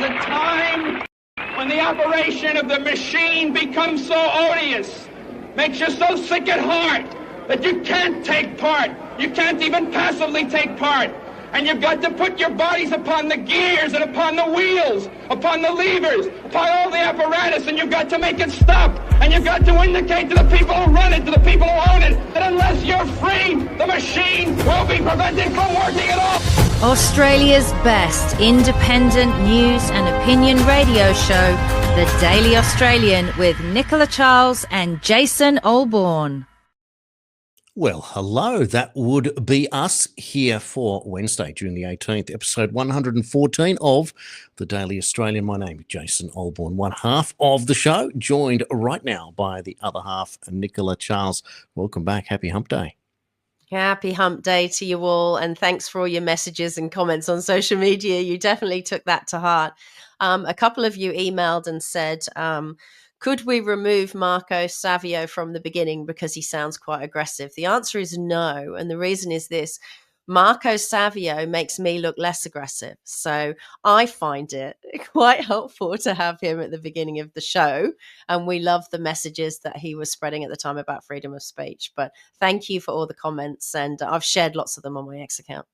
a time when the operation of the machine becomes so odious, makes you so sick at heart that you can't take part. You can't even passively take part. And you've got to put your bodies upon the gears and upon the wheels, upon the levers, upon all the apparatus, and you've got to make it stop. And you've got to indicate to the people who run it, to the people who own it, that unless you're free, the machine will be prevented from working at all. Australia's best independent news and opinion radio show, The Daily Australian, with Nicola Charles and Jason Olbourne. Well, hello. That would be us here for Wednesday, June the 18th, episode 114 of The Daily Australian. My name is Jason Olbourne, one half of the show, joined right now by the other half, Nicola Charles. Welcome back. Happy Hump Day. Happy Hump Day to you all, and thanks for all your messages and comments on social media. You definitely took that to heart. A couple of you emailed and said, could we remove Marco Savio from the beginning because he sounds quite aggressive? The answer is no, and the reason is this. Marco Savio makes me look less aggressive. So I find it quite helpful to have him at the beginning of the show. And we love the messages that he was spreading at the time about freedom of speech. But thank you for all the comments. And I've shared lots of them on my X account.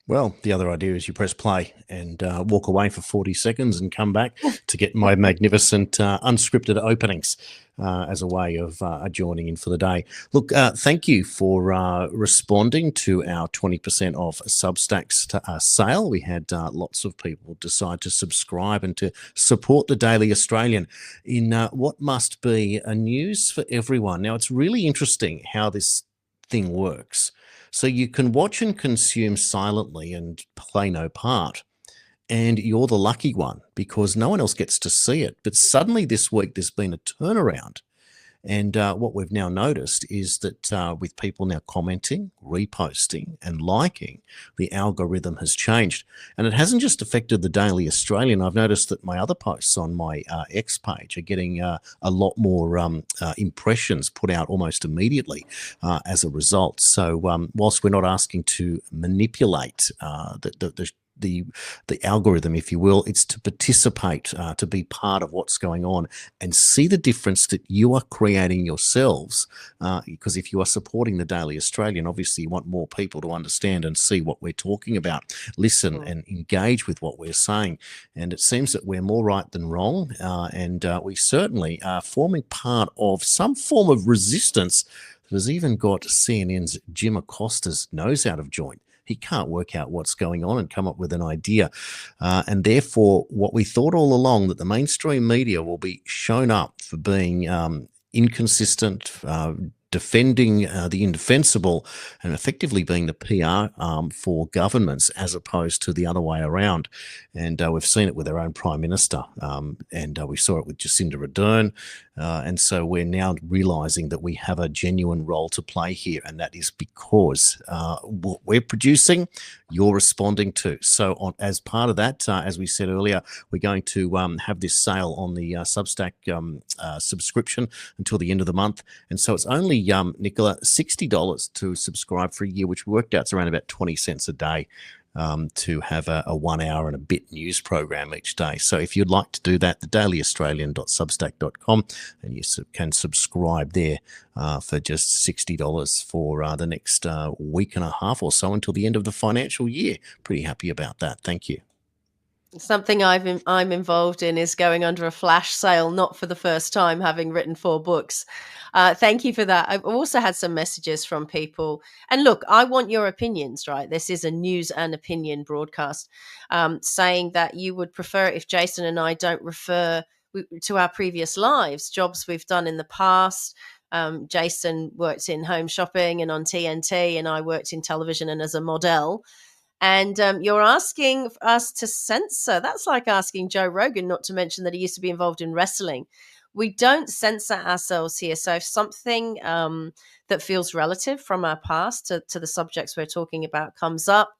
Well, the other idea is you press play and walk away for 40 seconds and come back to get my magnificent unscripted openings as a way of joining in for the day. Look, thank you for responding to our 20% off Substacks sale. We had lots of people decide to subscribe and to support the Daily Australian in what must be a news for everyone. Now, it's really interesting how this thing works. So you can watch and consume silently and play no part. And you're the lucky one because no one else gets to see it. But suddenly this week there's been a turnaround. And what we've now noticed is that with people now commenting, reposting and liking, the algorithm has changed. And it hasn't just affected the Daily Australian. I've noticed that my other posts on my X page are getting a lot more impressions put out almost immediately as a result. So whilst we're not asking to manipulate the algorithm, if you will, it's to participate, to be part of what's going on and see the difference that you are creating yourselves. Because if you are supporting the Daily Australian, obviously you want more people to understand and see what we're talking about, listen and engage with what we're saying. And it seems that we're more right than wrong. And we certainly are forming part of some form of resistance that has even got CNN's Jim Acosta's nose out of joint. He can't work out what's going on and come up with an idea. And therefore, what we thought all along, that the mainstream media will be shown up for being inconsistent, defending the indefensible and effectively being the PR for governments as opposed to the other way around. And we've seen it with our own Prime Minister and we saw it with Jacinda Ardern. And so we're now realising that we have a genuine role to play here, and that is because what we're producing, you're responding to. So as part of that, as we said earlier, we're going to have this sale on the Substack subscription until the end of the month. And so it's only, Nicola, $60 to subscribe for a year, which worked out to around about 20 cents a day. To have a 1 hour and a bit news program each day. So if you'd like to do that, thedailyaustralian.substack.com, and you can subscribe there for just $60 for the next week and a half or so until the end of the financial year. Pretty happy about that. Thank you. Something I'm involved in is going under a flash sale, not for the first time, having written 4 books. Thank you for that. I've also had some messages from people. And look, I want your opinions, right? This is a news and opinion broadcast, saying that you would prefer if Jason and I don't refer to our previous lives, jobs we've done in the past. Jason worked in home shopping and on TNT, and I worked in television and as a model. And you're asking us to censor. That's like asking Joe Rogan not to mention that he used to be involved in wrestling. We don't censor ourselves here. So if something that feels relative from our past to the subjects we're talking about comes up,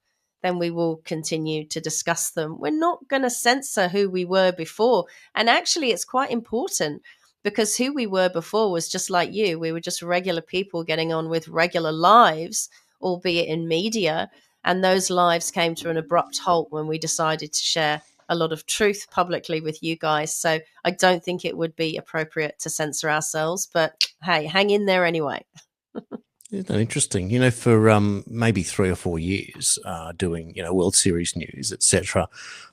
then we will continue to discuss them. We're not going to censor who we were before. And actually, it's quite important because who we were before was just like you. We were just regular people getting on with regular lives, albeit in media. And those lives came to an abrupt halt when we decided to share a lot of truth publicly with you guys. So I don't think it would be appropriate to censor ourselves. But hey, hang in there anyway. Isn't that interesting? For maybe 3 or 4 years, doing World Series news, etc.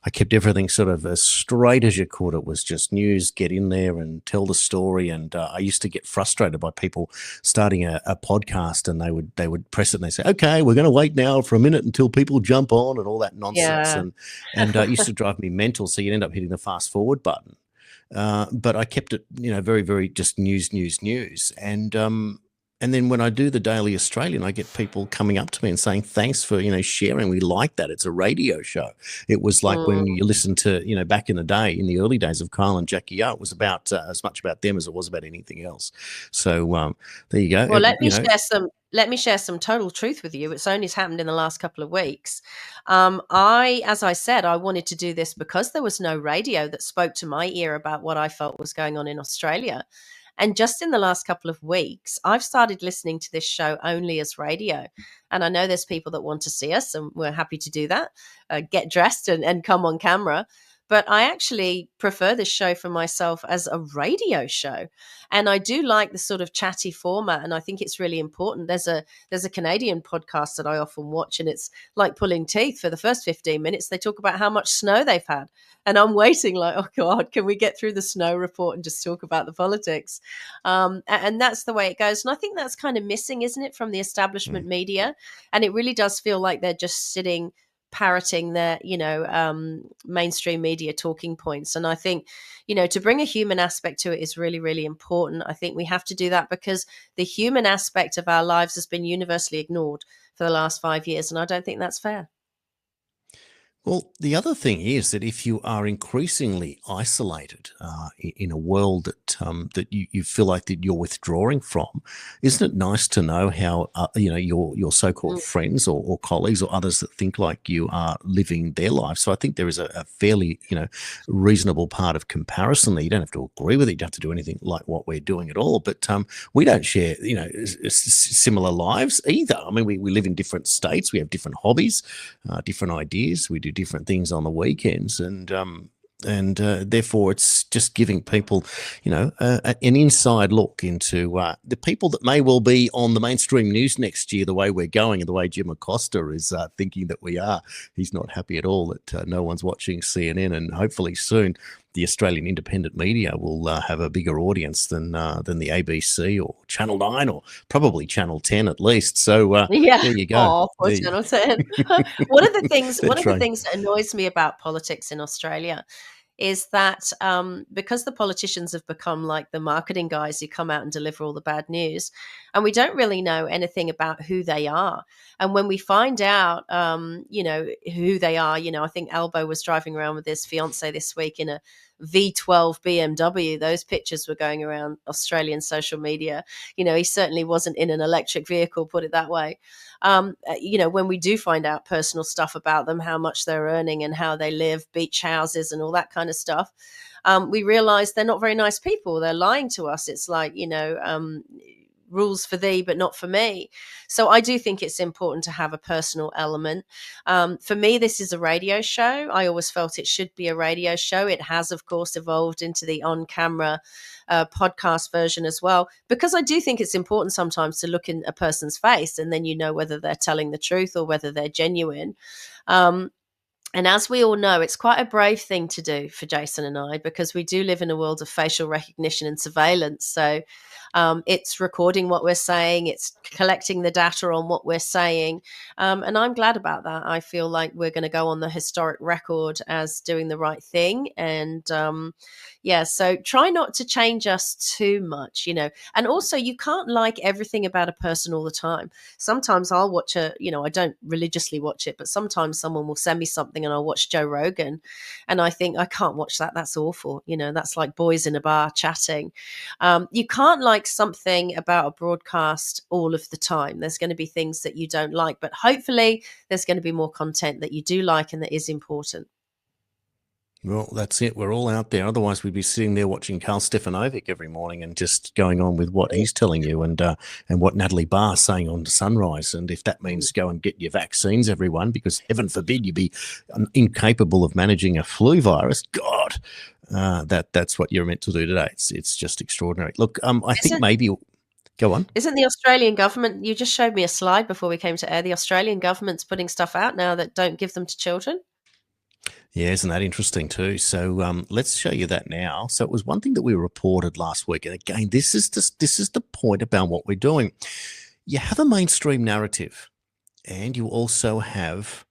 I kept everything sort of as straight as you could. It was just news, get in there and tell the story. And I used to get frustrated by people starting a podcast, and they would press it and they say, "Okay, we're going to wait now for a minute until people jump on," and all that nonsense. Yeah. And it used to drive me mental. So you'd end up hitting the fast forward button. But I kept it, very, very just news, news, news. And then when I do the Daily Australian, I get people coming up to me and saying, "Thanks for, sharing. We like that. It's a radio show." It was like when you listen to, back in the day, in the early days of Kyle and Jackie O, it was about as much about them as it was about anything else. So there you go. Well, let me share some total truth with you. It's only happened in the last couple of weeks. As I said, I wanted to do this because there was no radio that spoke to my ear about what I felt was going on in Australia. And just in the last couple of weeks, I've started listening to this show only as radio. And I know there's people that want to see us, and we're happy to do that, get dressed and come on camera. But I actually prefer this show for myself as a radio show. And I do like the sort of chatty format. And I think it's really important. There's a Canadian podcast that I often watch, and it's like pulling teeth. For the first 15 minutes, they talk about how much snow they've had. And I'm waiting like, oh God, can we get through the snow report and just talk about the politics? And that's the way it goes. And I think that's kind of missing, isn't it, from the establishment media? And it really does feel like they're just sitting parroting their mainstream media talking points. And I think to bring a human aspect to it is really, really important. I think we have to do that because the human aspect of our lives has been universally ignored for the last 5 years, and I don't think that's fair. Well, the other thing is that if you are increasingly isolated in a world that you feel like that you're withdrawing from, isn't it nice to know how your so-called friends or colleagues or others that think like you are living their life? So I think there is a fairly reasonable part of comparison there. You don't have to agree with it. You don't have to do anything like what we're doing at all. But we don't share similar lives either. I mean, we live in different states. We have different hobbies, different ideas. We do different things on the weekends, and therefore it's just giving people an inside look into the people that may well be on the mainstream news next year, the way we're going and the way Jim Acosta is thinking that we are. He's not happy at all that no one's watching CNN, and hopefully soon the Australian independent media will have a bigger audience than the ABC or Channel 9 or probably Channel 10 at least. So Yeah. there you go. Oh, poor Channel 10. One of the things right. that annoys me about politics in Australia is that because the politicians have become like the marketing guys who come out and deliver all the bad news, and we don't really know anything about who they are. And when we find out, who they are, I think Albo was driving around with his fiance this week in a V12 BMW. Those pictures were going around Australian social media. He certainly wasn't in an electric vehicle, put it that way. When we do find out personal stuff about them, how much they're earning and how they live, beach houses and all that kind of stuff, we realize they're not very nice people. They're lying to us. It's like, rules for thee, but not for me. So I do think it's important to have a personal element. For me, this is a radio show. I always felt it should be a radio show. It has, of course, evolved into the on-camera podcast version as well, because I do think it's important sometimes to look in a person's face and then you know whether they're telling the truth or whether they're genuine. And as we all know, it's quite a brave thing to do for Jason and I, because we do live in a world of facial recognition and surveillance. So it's recording what we're saying. It's collecting the data on what we're saying. And I'm glad about that. I feel like we're going to go on the historic record as doing the right thing. And so try not to change us too much, And also, you can't like everything about a person all the time. Sometimes I'll watch I don't religiously watch it, but sometimes someone will send me something and I'll watch Joe Rogan and I think, I can't watch that. That's awful. That's like boys in a bar chatting. You can't like something about a broadcast all of the time. There's going to be things that you don't like, but hopefully there's going to be more content that you do like and that is important. Well, that's it. We're all out there. Otherwise, we'd be sitting there watching Carl Stefanovic every morning and just going on with what he's telling you and what Natalie Barr's saying on Sunrise. And if that means go and get your vaccines, everyone, because heaven forbid you be incapable of managing a flu virus, God, that's what you're meant to do today. It's just extraordinary. Look, I think maybe go on. Isn't the Australian government? You just showed me a slide before we came to air. The Australian government's putting stuff out now that don't give them to children. Yeah, isn't that interesting too? So let's show you that now. So it was one thing that we reported last week, and again, this is the point about what we're doing. You have a mainstream narrative, and you also have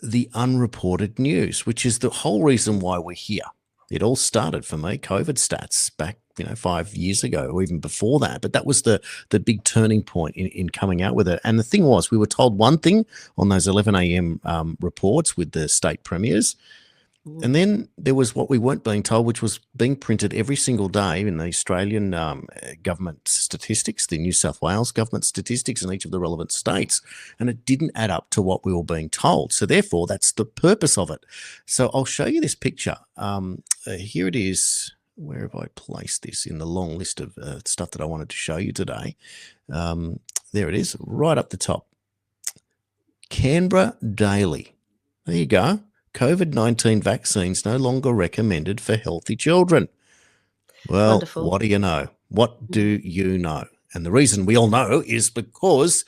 the unreported news, which is the whole reason why we're here. It all started for me, COVID stats back, 5 years ago, or even before that. But that was the big turning point in coming out with it. And the thing was, we were told one thing on those 11 a.m. Reports with the state premiers. And then there was what we weren't being told, which was being printed every single day in the Australian government statistics, the New South Wales government statistics in each of the relevant states. And it didn't add up to what we were being told. So therefore, that's the purpose of it. So I'll show you this picture. Here it is. Where have I placed this in the long list of stuff that I wanted to show you today? There it is, right up the top. Canberra Daily. There you go. COVID-19 vaccines no longer recommended for healthy children. Well, Wonderful. What do you know? What do you know? And the reason we all know is because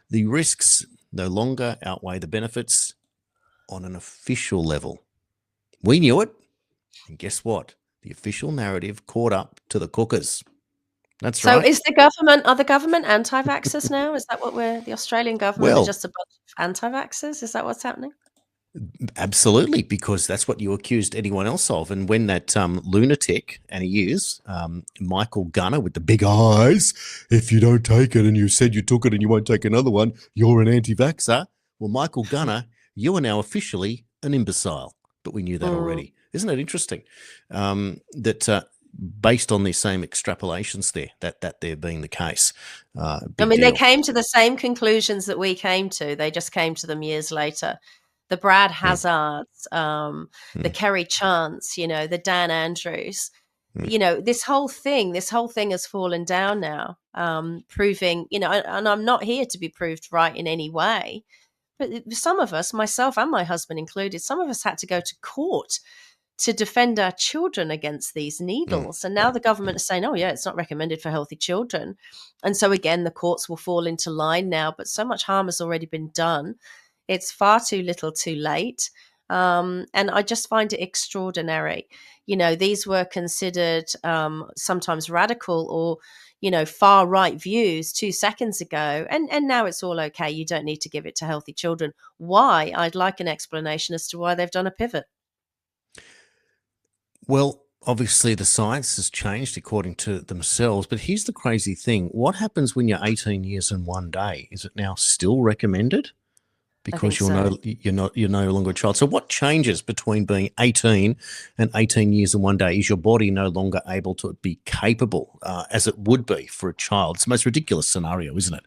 the risks no longer outweigh the benefits on an official level. We knew it. And guess what? The official narrative caught up to the cookers. That's right. So are the government anti-vaxxers now? Is that what the Australian government are just a bunch of anti-vaxxers? Is that what's happening? Absolutely, because that's what you accused anyone else of. And when that lunatic, and he is, Michael Gunner with the big eyes, if you don't take it and you said you took it and you won't take another one, you're an anti-vaxxer. Well, Michael Gunner, you are now officially an imbecile. But we knew that already. Isn't it interesting that based on these same extrapolations there, that there being the case? They came to the same conclusions that we came to. They just came to them years later. The Brad Hazards, the Kerry Chants, the Dan Andrews, this whole thing has fallen down now, proving, and I'm not here to be proved right in any way, but some of us, myself and my husband included, some of us had to go to court to defend our children against these needles. And now the government is saying, oh, yeah, it's not recommended for healthy children. And so, again, the courts will fall into line now, but so much harm has already been done. It's far too little too late. And I just find it extraordinary. These were considered sometimes radical or, far right views 2 seconds ago. And now it's all okay. You don't need to give it to healthy children. Why? I'd like an explanation as to why they've done a pivot. Well, obviously the science has changed according to themselves, but here's the crazy thing. What happens when you're 18 years and 1 day? Is it now still recommended? Because you're no longer a child. So what changes between being 18 and 18 years and 1 day? Is your body no longer able to be capable as it would be for a child? It's the most ridiculous scenario, isn't it?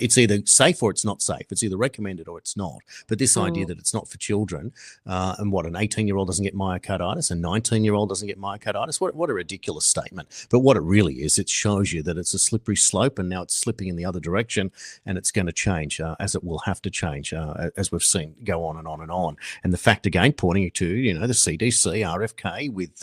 It's either safe or it's not safe. It's either recommended or it's not. But this idea that it's not for children, and what, an 18-year-old doesn't get myocarditis, a 19-year-old doesn't get myocarditis? What a ridiculous statement. But what it really is, it shows you that it's a slippery slope and now it's slipping in the other direction, and it's going to change as it will have to change. As we've seen go on and on and on. And the fact, again, pointing to, the CDC, RFK, with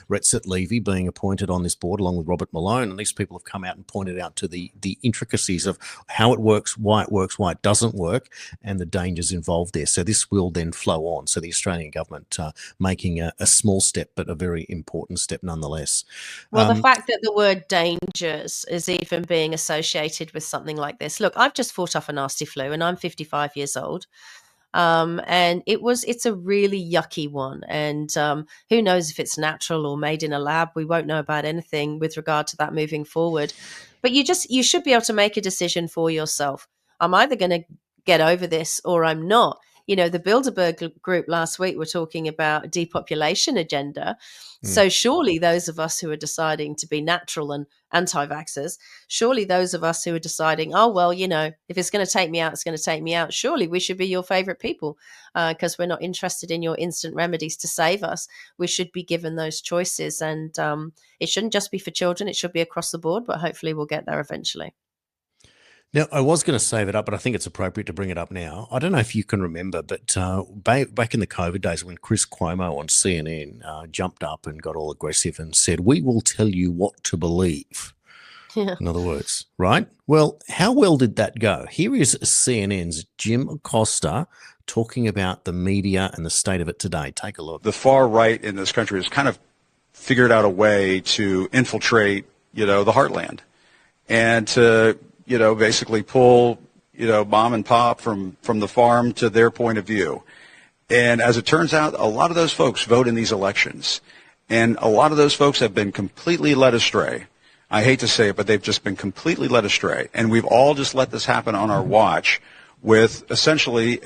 Rexett Levy being appointed on this board along with Robert Malone. And these people have come out and pointed out to the intricacies of how it works, why it doesn't work, and the dangers involved there. So this will then flow on. So the Australian government making a small step, but a very important step nonetheless. Well, the fact that the word dangers is even being associated with something like this. Look, I've just fought off a nasty flu and I'm 55 years old. And it's a really yucky one. And who knows if it's natural or made in a lab? We won't know about anything with regard to that moving forward. But you should be able to make a decision for yourself. I'm either going to get over this or I'm not. The Bilderberg group last week were talking about a depopulation agenda. So surely those of us who are deciding to be natural and anti-vaxxers, surely those of us who are deciding, oh, well, if it's going to take me out, it's going to take me out. Surely we should be your favorite people because we're not interested in your instant remedies to save us. We should be given those choices. And it shouldn't just be for children. It should be across the board, but hopefully we'll get there eventually. Now, I was going to save it up, but I think it's appropriate to bring it up now. I don't know if you can remember, but back in the COVID days when Chris Cuomo on CNN jumped up and got all aggressive and said, we will tell you what to believe. Yeah. In other words, right? Well, how well did that go? Here is CNN's Jim Acosta talking about the media and the state of it today. Take a look. The far right in this country has kind of figured out a way to infiltrate, the heartland and to basically pull, mom and pop from the farm to their point of view. And as it turns out, a lot of those folks vote in these elections. And a lot of those folks have been completely led astray. I hate to say it, but they've just been completely led astray. And we've all just let this happen on our watch with essentially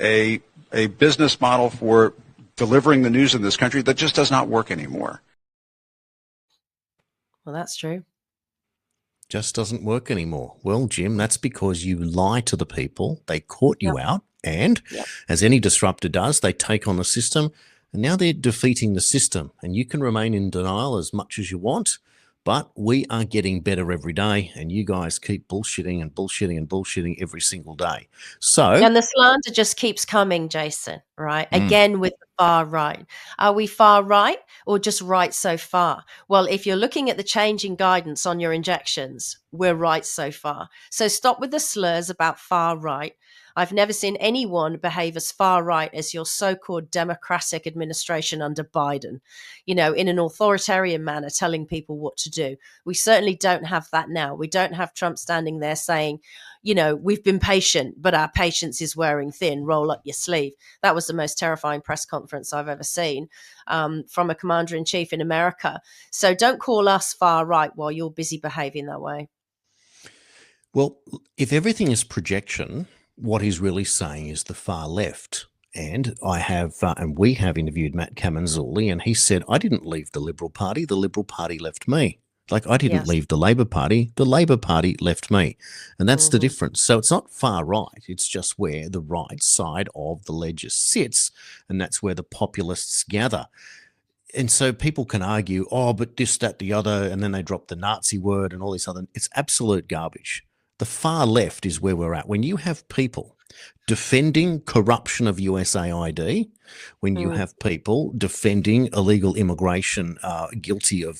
a business model for delivering the news in this country that just does not work anymore. Well, that's true. Just doesn't work anymore. Well, Jim, that's because you lie to the people. They caught you out. And as any disruptor does, they take on the system. And now they're defeating the system. And you can remain in denial as much as you want. But we are getting better every day. And you guys keep bullshitting and bullshitting and bullshitting every single day. And the slander just keeps coming, Jason, right? Again, with the far right. Are we far right or just right so far? Well, if you're looking at the changing guidance on your injections, we're right so far. So stop with the slurs about far right. I've never seen anyone behave as far right as your so-called democratic administration under Biden, in an authoritarian manner, telling people what to do. We certainly don't have that now. We don't have Trump standing there saying, we've been patient, but our patience is wearing thin. Roll up your sleeve. That was the most terrifying press conference I've ever seen from a commander-in-chief in America. So don't call us far right while you're busy behaving that way. Well, if everything is projection, what he's really saying is the far left. And I have, and we have interviewed Matt Camanzulli, and he said, I didn't leave the Liberal Party left me. Like I didn't leave the Labor Party left me. And that's the difference. So it's not far right. It's just where the right side of the ledger sits. And that's where the populists gather. And so people can argue, oh, but this, that, the other, and then they drop the Nazi word and all this other. It's absolute garbage. The far left is where we're at. When you have people defending corruption of USAID, when you have people defending illegal immigration guilty of,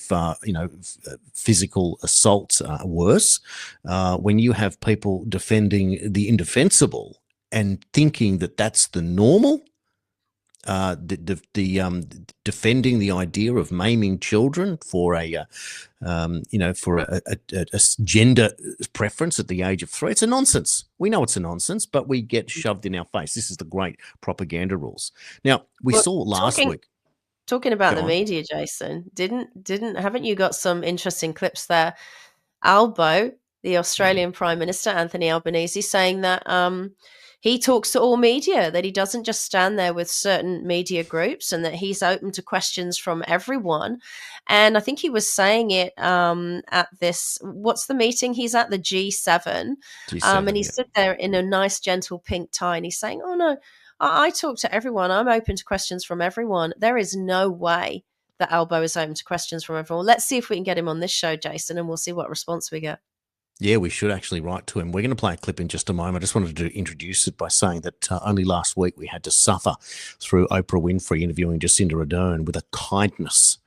physical assault, worse, when you have people defending the indefensible and thinking that that's the normal, defending the idea of maiming children for a gender preference at the age of 3. It's a nonsense. We know it's a nonsense, but we get shoved in our face. This is the great propaganda rules. Now, we saw last week. Talking about the media, Jason, haven't you got some interesting clips there? Albo, the Australian Prime Minister, Anthony Albanese, saying that he talks to all media, that he doesn't just stand there with certain media groups and that he's open to questions from everyone. And I think he was saying it at this, what's the meeting he's at? The G7. And he stood there in a nice, gentle pink tie and he's saying, oh, no, I talk to everyone. I'm open to questions from everyone. There is no way that Albo is open to questions from everyone. Let's see if we can get him on this show, Jason, and we'll see what response we get. Yeah, we should actually write to him. We're going to play a clip in just a moment. I just wanted to introduce it by saying that only last week we had to suffer through Oprah Winfrey interviewing Jacinda Ardern with a kindness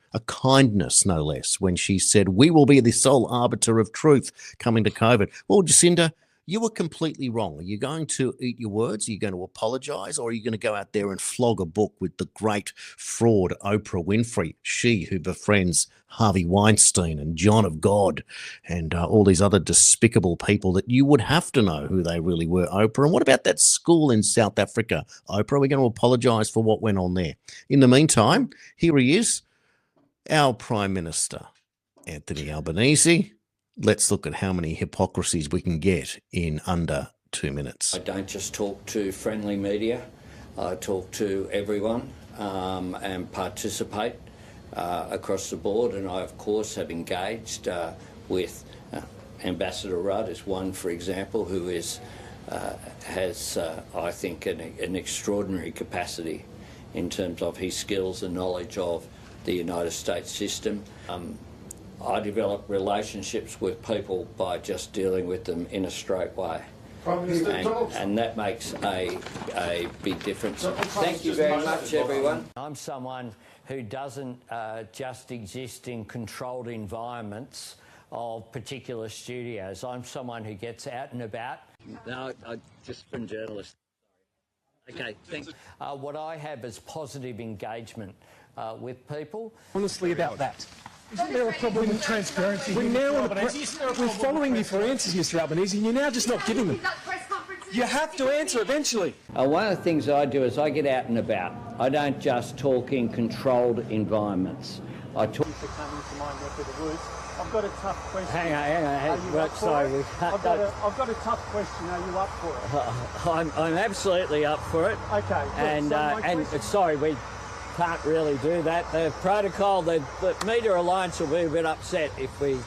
no less, when she said, we will be the sole arbiter of truth coming to COVID. Well, Jacinda, you were completely wrong. Are you going to eat your words? Are you going to apologize? Or are you going to go out there and flog a book with the great fraud Oprah Winfrey, she who befriends Harvey Weinstein and John of God and all these other despicable people that you would have to know who they really were, Oprah? And what about that school in South Africa, Oprah? We're going to apologize for what went on there. In the meantime, here he is, our Prime Minister, Anthony Albanese. Let's look at how many hypocrisies we can get in under 2 minutes. I don't just talk to friendly media. I talk to everyone and participate across the board, and I, of course, have engaged with Ambassador Rudd is one, for example, who has, I think, an extraordinary capacity in terms of his skills and knowledge of the United States system. I develop relationships with people by just dealing with them in a straight way. And that makes a big difference. Thank you very much, everyone. I'm someone who doesn't just exist in controlled environments of particular studios. I'm someone who gets out and about. No, I just been journalist. Okay, thanks. What I have is positive engagement with people. Honestly about that. Isn't there a problem with transparency? We're following you for answers, Mr. Albanese, and you're now just not giving them. You have to answer eventually. One of the things I do is I get out and about. I don't just talk in controlled environments. I talk... I've got a tough question. Hang on. Sorry. I've got a tough question. Are you up for it? I'm absolutely up for it. Okay. Good. And sorry, we can't really do that. The protocol, the Media Alliance will be a bit upset if we...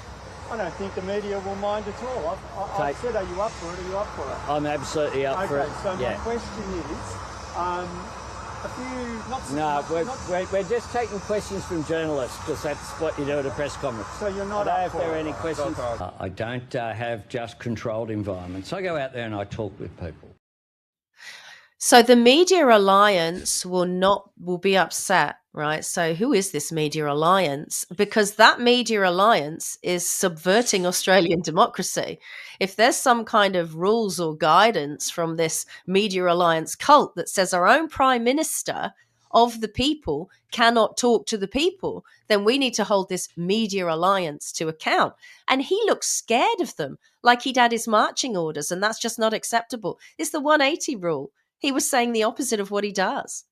I don't think the media will mind at all. I've said, are you up for it? Are you up for it? I'm absolutely up for it. Okay, so my question is, we're just taking questions from journalists because that's what you do at a press conference. So you're not I up for don't know if there are it? any questions. I don't have just controlled environments. I go out there and I talk with people. So the Media Alliance will be upset, right? So who is this Media Alliance? Because that Media Alliance is subverting Australian democracy. If there's some kind of rules or guidance from this Media Alliance cult that says our own Prime Minister of the people cannot talk to the people, then we need to hold this Media Alliance to account. And he looks scared of them, like he'd had his marching orders, and that's just not acceptable. It's the 180 rule. He was saying the opposite of what he does.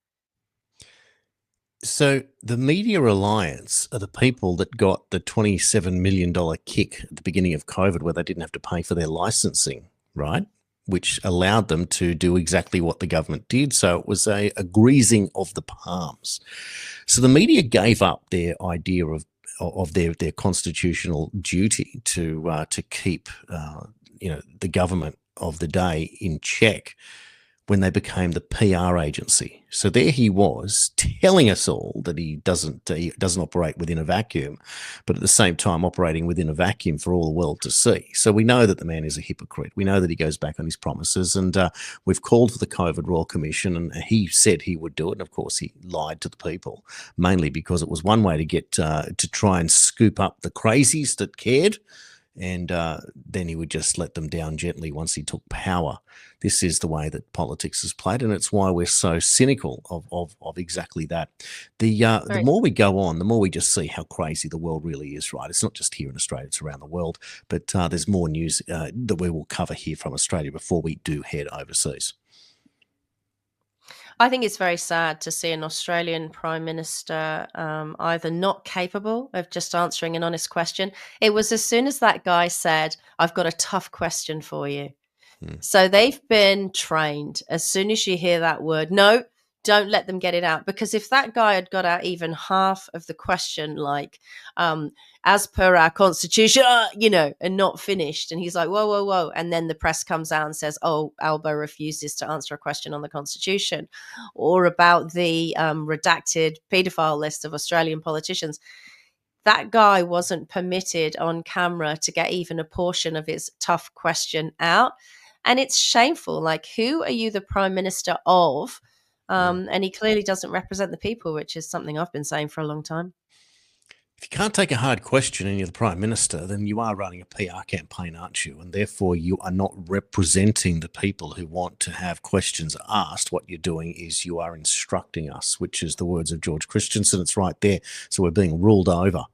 So the Media Alliance are the people that got the $27 million kick at the beginning of COVID where they didn't have to pay for their licensing, right? Which allowed them to do exactly what the government did. So it was a greasing of the palms. So the media gave up their idea of their constitutional duty to keep the government of the day in check when they became the PR agency. So there he was telling us all that he doesn't operate within a vacuum, but at the same time operating within a vacuum for all the world to see. So we know that the man is a hypocrite. We know that he goes back on his promises, and we've called for the COVID Royal Commission, and he said he would do it. And of course, he lied to the people, mainly because it was one way to get to try and scoop up the crazies that cared. And then he would just let them down gently once he took power. This is the way that politics is played, and it's why we're so cynical of exactly that. The more we go on, the more we just see how crazy the world really is, right? It's not just here in Australia, it's around the world. But there's more news that we will cover here from Australia before we do head overseas. I think it's very sad to see an Australian Prime Minister either not capable of just answering an honest question. It was as soon as that guy said, I've got a tough question for you. So they've been trained. As soon as you hear that word, no, don't let them get it out. Because if that guy had got out even half of the question, like, as per our constitution, and not finished. And he's like, whoa, whoa, whoa. And then the press comes out and says, oh, Albo refuses to answer a question on the constitution or about the redacted paedophile list of Australian politicians. That guy wasn't permitted on camera to get even a portion of his tough question out. And it's shameful. Like, who are you the Prime Minister of? And he clearly doesn't represent the people, which is something I've been saying for a long time. If you can't take a hard question and you're the Prime Minister, then you are running a PR campaign, aren't you? And therefore you are not representing the people who want to have questions asked. What you're doing is you are instructing us, which is the words of George Christensen. It's right there. So we're being ruled over,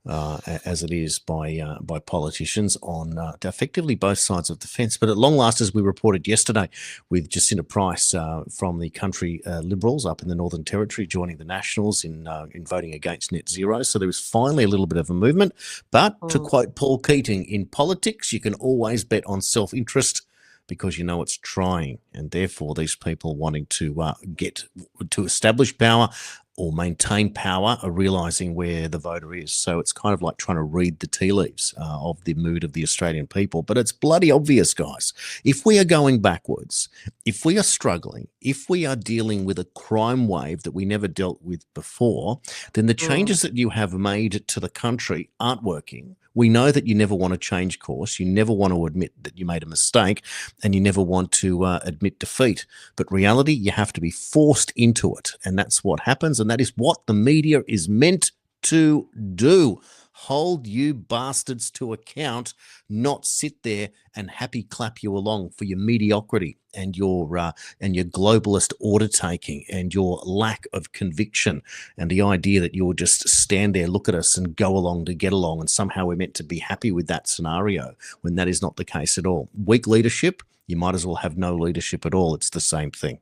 as it is by politicians on effectively both sides of the fence. But at long last, as we reported yesterday with Jacinta Price from the country Liberals up in the Northern Territory joining the Nationals in voting against net zero. So there was finally a little bit of a movement. But to quote Paul Keating, in politics, you can always bet on self-interest, because you know it's trying, and therefore these people wanting to get to establish power or maintain power are realizing where the voter is. So it's kind of like trying to read the tea leaves of the mood of the Australian people. But it's bloody obvious, guys. If we are going backwards, if we are struggling, if we are dealing with a crime wave that we never dealt with before, then the changes that you have made to the country aren't working. We know that you never want to change course. You never want to admit that you made a mistake, and you never want to admit defeat. But reality, you have to be forced into it. And that's what happens. And that is what the media is meant to do. Hold you bastards to account, not sit there and happy clap you along for your mediocrity and your globalist order taking and your lack of conviction, and the idea that you'll just stand there, look at us and go along to get along, and somehow we're meant to be happy with that scenario, when that is not the case at all. Weak leadership, you might as well have no leadership at all. It's the same thing.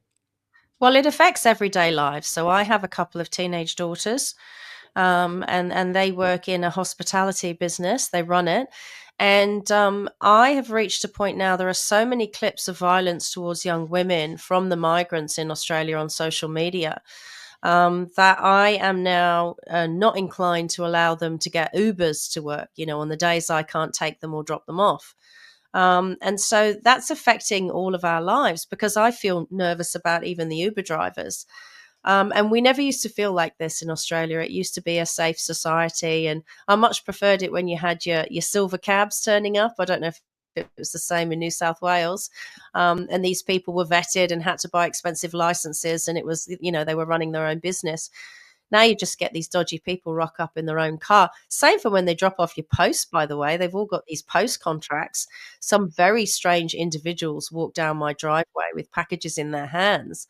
Well, it affects everyday lives. So I have a couple of teenage daughters, and they work in a hospitality business. They run it. And I have reached a point now, there are so many clips of violence towards young women from the migrants in Australia on social media, that I am now not inclined to allow them to get Ubers to work, on the days I can't take them or drop them off. And so that's affecting all of our lives, because I feel nervous about even the Uber drivers. And we never used to feel like this in Australia. It used to be a safe society, and I much preferred it when you had your silver cabs turning up. I don't know if it was the same in New South Wales. And these people were vetted and had to buy expensive licenses, and it was, they were running their own business. Now you just get these dodgy people rock up in their own car. Same for when they drop off your post, by the way. They've all got these post contracts. Some very strange individuals walk down my driveway with packages in their hands,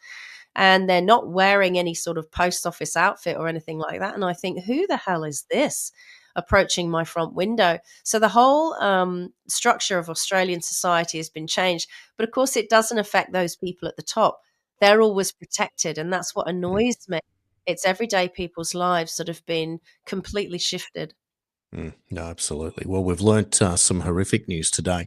and they're not wearing any sort of post office outfit or anything like that. And I think, who the hell is this approaching my front window? So the whole structure of Australian society has been changed. But of course, it doesn't affect those people at the top. They're always protected. And that's what annoys me. It's everyday people's lives that have been completely shifted. No, absolutely. Well, we've learnt some horrific news today.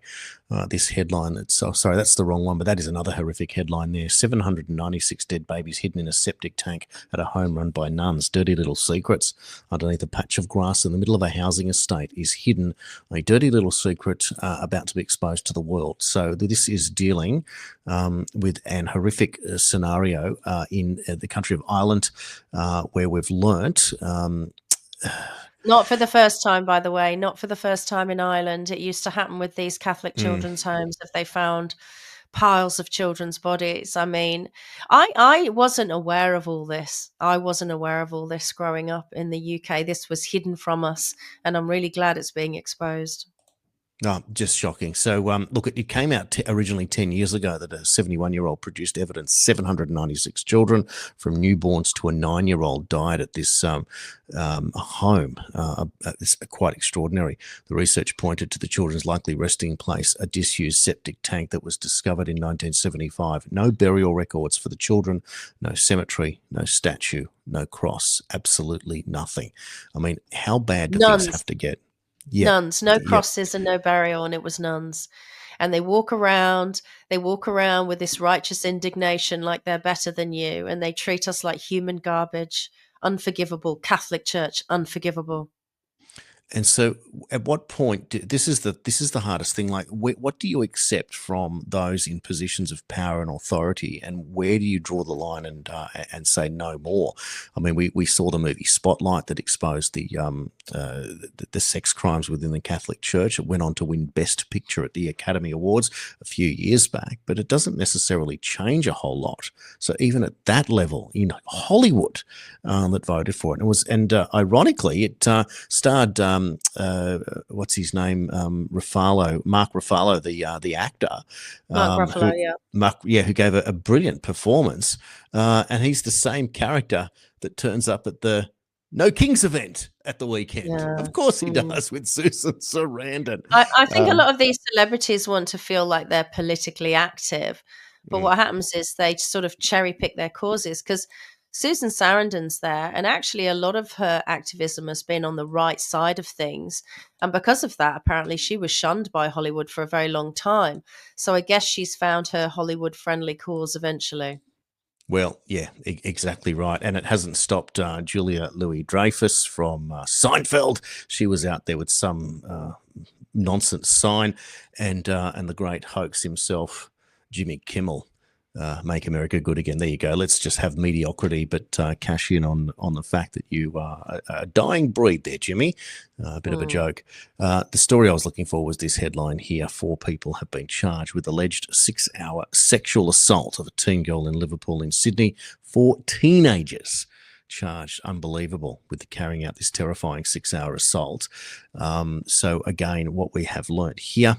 This headline, sorry, that's the wrong one, but that is another horrific headline there. 796 dead babies hidden in a septic tank at a home run by nuns. Dirty little secrets. Underneath a patch of grass in the middle of a housing estate is hidden a dirty little secret about to be exposed to the world. So this is dealing with an horrific scenario in the country of Ireland, where we've learnt... Not for the first time, by the way, not for the first time in Ireland. It used to happen with these Catholic children's homes if they found piles of children's bodies. I mean, I wasn't aware of all this. I wasn't aware of all this growing up in the UK. This was hidden from us, and I'm really glad it's being exposed. No, just shocking. So, look, it came out originally 10 years ago that a 71-year-old produced evidence 796 children from newborns to a 9-year-old died at this home. It's quite extraordinary. The research pointed to the children's likely resting place, a disused septic tank that was discovered in 1975. No burial records for the children, no cemetery, no statue, no cross, absolutely nothing. I mean, how bad do things have to get? Yeah. Nuns, no crosses and no burial, and it was nuns. And they walk around with this righteous indignation like they're better than you, and they treat us like human garbage. Unforgivable. Catholic Church, unforgivable. And so, at what point? This is the hardest thing. Like, what do you accept from those in positions of power and authority, and where do you draw the line and say no more? I mean, we saw the movie Spotlight that exposed the sex crimes within the Catholic Church. It went on to win Best Picture at the Academy Awards a few years back, but it doesn't necessarily change a whole lot. So even at that level in Hollywood, that voted for it, ironically, it starred. What's his name? Mark Ruffalo, the actor. Mark Ruffalo, who gave a brilliant performance, and he's the same character that turns up at the No Kings event at the weekend. Yeah. Of course he does, with Susan Sarandon. I think a lot of these celebrities want to feel like they're politically active, but what happens is they sort of cherry pick their causes, because Susan Sarandon's there, and actually a lot of her activism has been on the right side of things. And because of that, apparently she was shunned by Hollywood for a very long time. So I guess she's found her Hollywood-friendly cause eventually. Well, yeah, exactly right. And it hasn't stopped Julia Louis-Dreyfus from Seinfeld. She was out there with some nonsense sign, and the great hoax himself, Jimmy Kimmel. Make America good again. There you go. Let's just have mediocrity, but cash in on the fact that you are a dying breed there, Jimmy. A bit of a joke. The story I was looking for was this headline here. 4 people have been charged with alleged 6-hour sexual assault of a teen girl in Liverpool in Sydney. 4 teenagers charged, unbelievable, with carrying out this terrifying 6-hour assault. So again, what we have learnt here,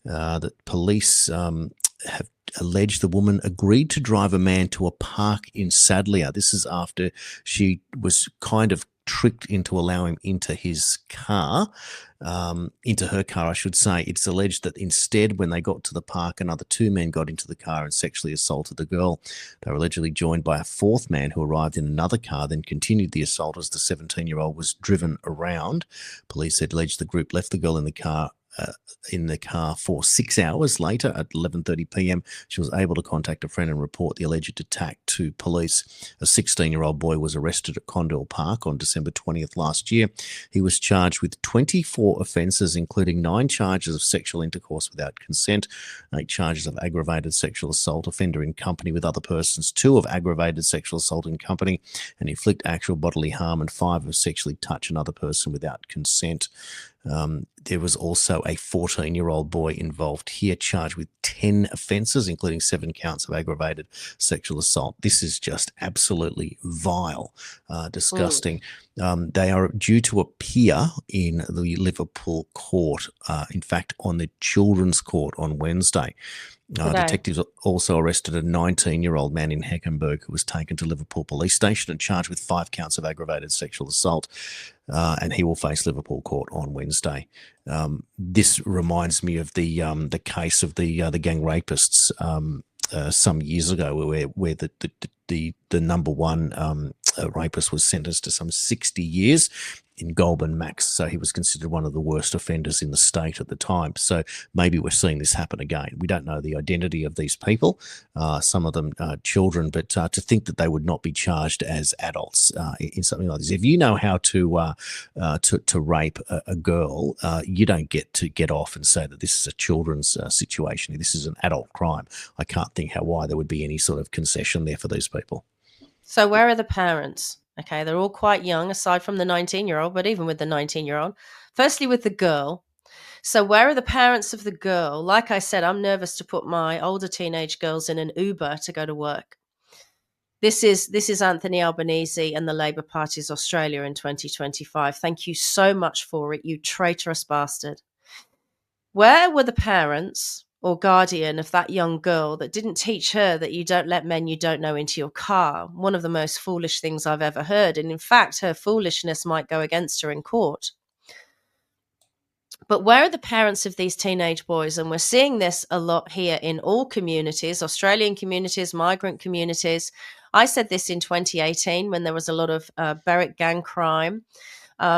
that police have alleged the woman agreed to drive a man to a park in Sadleir. This is after she was kind of tricked into allowing him into his car, into her car, I should say. It's alleged that instead, when they got to the park, another 2 men got into the car and sexually assaulted the girl. They were allegedly joined by a 4th man who arrived in another car, then continued the assault as the 17-year-old was driven around. Police said alleged the group left the girl in the car for 6 hours. Later, at 11:30 p.m, she was able to contact a friend and report the alleged attack to police. A 16-year-old boy was arrested at Condell Park on December 20th last year. He was charged with 24 offences, including 9 charges of sexual intercourse without consent, 8 charges of aggravated sexual assault, offender in company with other persons, 2 of aggravated sexual assault in company and inflict actual bodily harm, and 5 of sexually touch another person without consent. There was also a 14-year-old boy involved here, charged with 10 offences, including 7 counts of aggravated sexual assault. This is just absolutely vile, disgusting. They are due to appear in the Liverpool court, in fact, on the Children's Court on Wednesday. Detectives also arrested a 19-year-old man in Heckenberg who was taken to Liverpool Police Station and charged with 5 counts of aggravated sexual assault, and he will face Liverpool court on Wednesday. This reminds me of the case of the gang rapists some years ago, where the number one rapist was sentenced to some 60 years in Goulburn Max. So he was considered one of the worst offenders in the state at the time. So maybe we're seeing this happen again. We don't know the identity of these people, some of them children, but to think that they would not be charged as adults in something like this. If you know how to rape a girl, you don't get to get off and say that this is a children's situation. This is an adult crime. I can't think why there would be any sort of concession there for these people. So where are the parents? Okay, they're all quite young, aside from the 19-year-old, but even with the 19-year-old. Firstly, with the girl. So where are the parents of the girl? Like I said, I'm nervous to put my older teenage girls in an Uber to go to work. This is Anthony Albanese and the Labour Party's Australia in 2025. Thank you so much for it, you traitorous bastard. Where were the parents or guardian of that young girl that didn't teach her that you don't let men you don't know into your car? One of the most foolish things I've ever heard. And in fact, her foolishness might go against her in court. But where are the parents of these teenage boys? And we're seeing this a lot here in all communities, Australian communities, migrant communities. I said this in 2018 when there was a lot of Berwick gang crime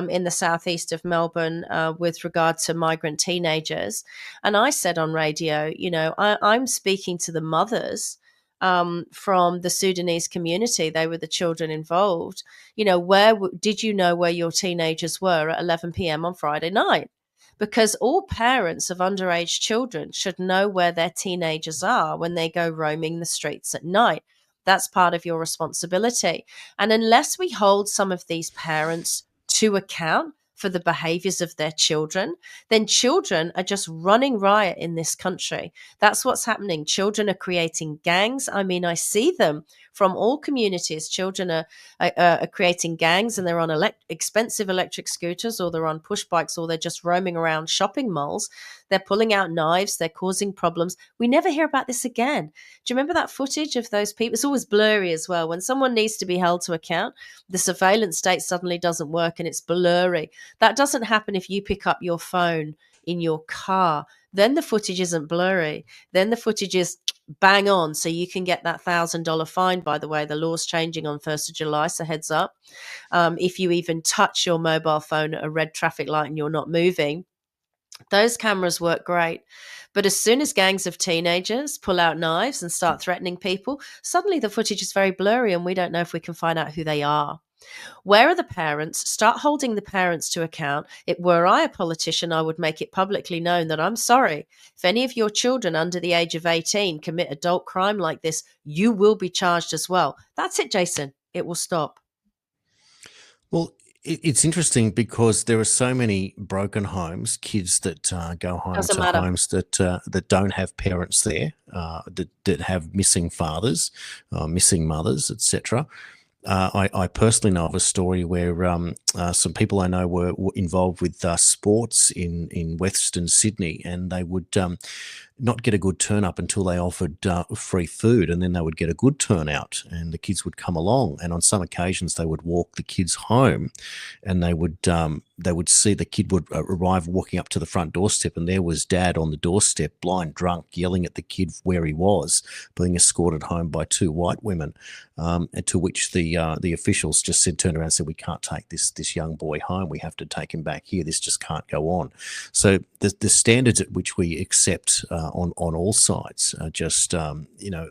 in the southeast of Melbourne with regard to migrant teenagers. And I said on radio, I'm speaking to the mothers from the Sudanese community. They were the children involved. Did you know where your teenagers were at 11 p.m. on Friday night? Because all parents of underage children should know where their teenagers are when they go roaming the streets at night. That's part of your responsibility. And unless we hold some of these parents to account for the behaviors of their children, then children are just running riot in this country. That's what's happening. Children are creating gangs. I mean, I see them from all communities. Children are creating gangs, and they're on expensive electric scooters, or they're on push bikes, or they're just roaming around shopping malls. They're pulling out knives. They're causing problems. We never hear about this again. Do you remember that footage of those people? It's always blurry as well. When someone needs to be held to account, the surveillance state suddenly doesn't work and it's blurry. That doesn't happen if you pick up your phone in your car. Then the footage isn't blurry. Then the footage is bang on. So you can get that $1,000 fine. By the way, the law's changing on 1st of July, so heads up. If you even touch your mobile phone at a red traffic light and you're not moving, those cameras work great. But as soon as gangs of teenagers pull out knives and start threatening people, suddenly the footage is very blurry and we don't know if we can find out who they are. Where are the parents? Start holding the parents to account. Were I a politician, I would make it publicly known that I'm sorry. If any of your children under the age of 18 commit adult crime like this, you will be charged as well. That's it, Jason. It will stop. Well, it's interesting because there are so many broken homes, kids that go home Doesn't to matter. homes that don't have parents there, that have missing fathers, missing mothers, etc. I personally know of a story where some people I know were involved with sports in Western Sydney, and they would not get a good turn up until they offered free food, and then they would get a good turnout, and the kids would come along. And on some occasions, they would walk the kids home, and they would see the kid would arrive walking up to the front doorstep, and there was dad on the doorstep, blind drunk, yelling at the kid where he was, being escorted home by two white women. And to which the officials just turned around and said, "We can't take this young boy home. We have to take him back here. This just can't go on." So the standards at which we accept on all sides are just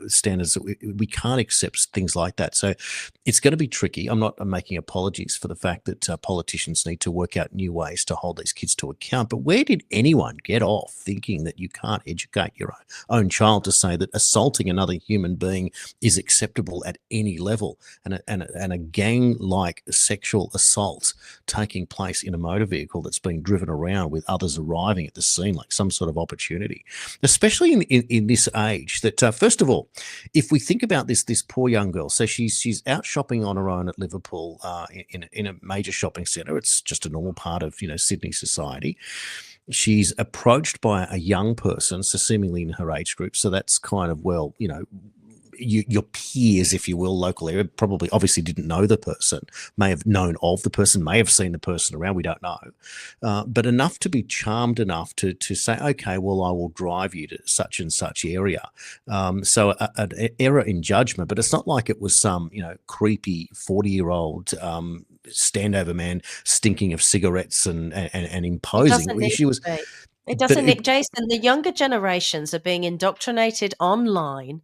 standards that we can't accept things like that. So it's going to be tricky. I'm not making apologies for the fact that politicians need to work out new ways to hold these kids to account. But where did anyone get off thinking that you can't educate your own child to say that assaulting another human being is acceptable at any level, and a gang-like sexual assault taking place in a motor vehicle that's being driven around with others arriving at the scene like some sort of opportunity, especially in this age that, first of all, if we think about this poor young girl, so she's out shopping on her own at Liverpool in a major shopping centre. It's just a normal part of Sydney society. She's approached by a young person, so seemingly in her age group. So that's kind of, well, your peers, if you will, local area, probably obviously didn't know the person, may have known of the person, may have seen the person around, we don't know. But enough to be charmed enough to say, okay, well, I will drive you to such and such area. So an error in judgment, but it's not like it was some, creepy 40-year-old standover man stinking of cigarettes and imposing. It doesn't need, Jason, the younger generations are being indoctrinated online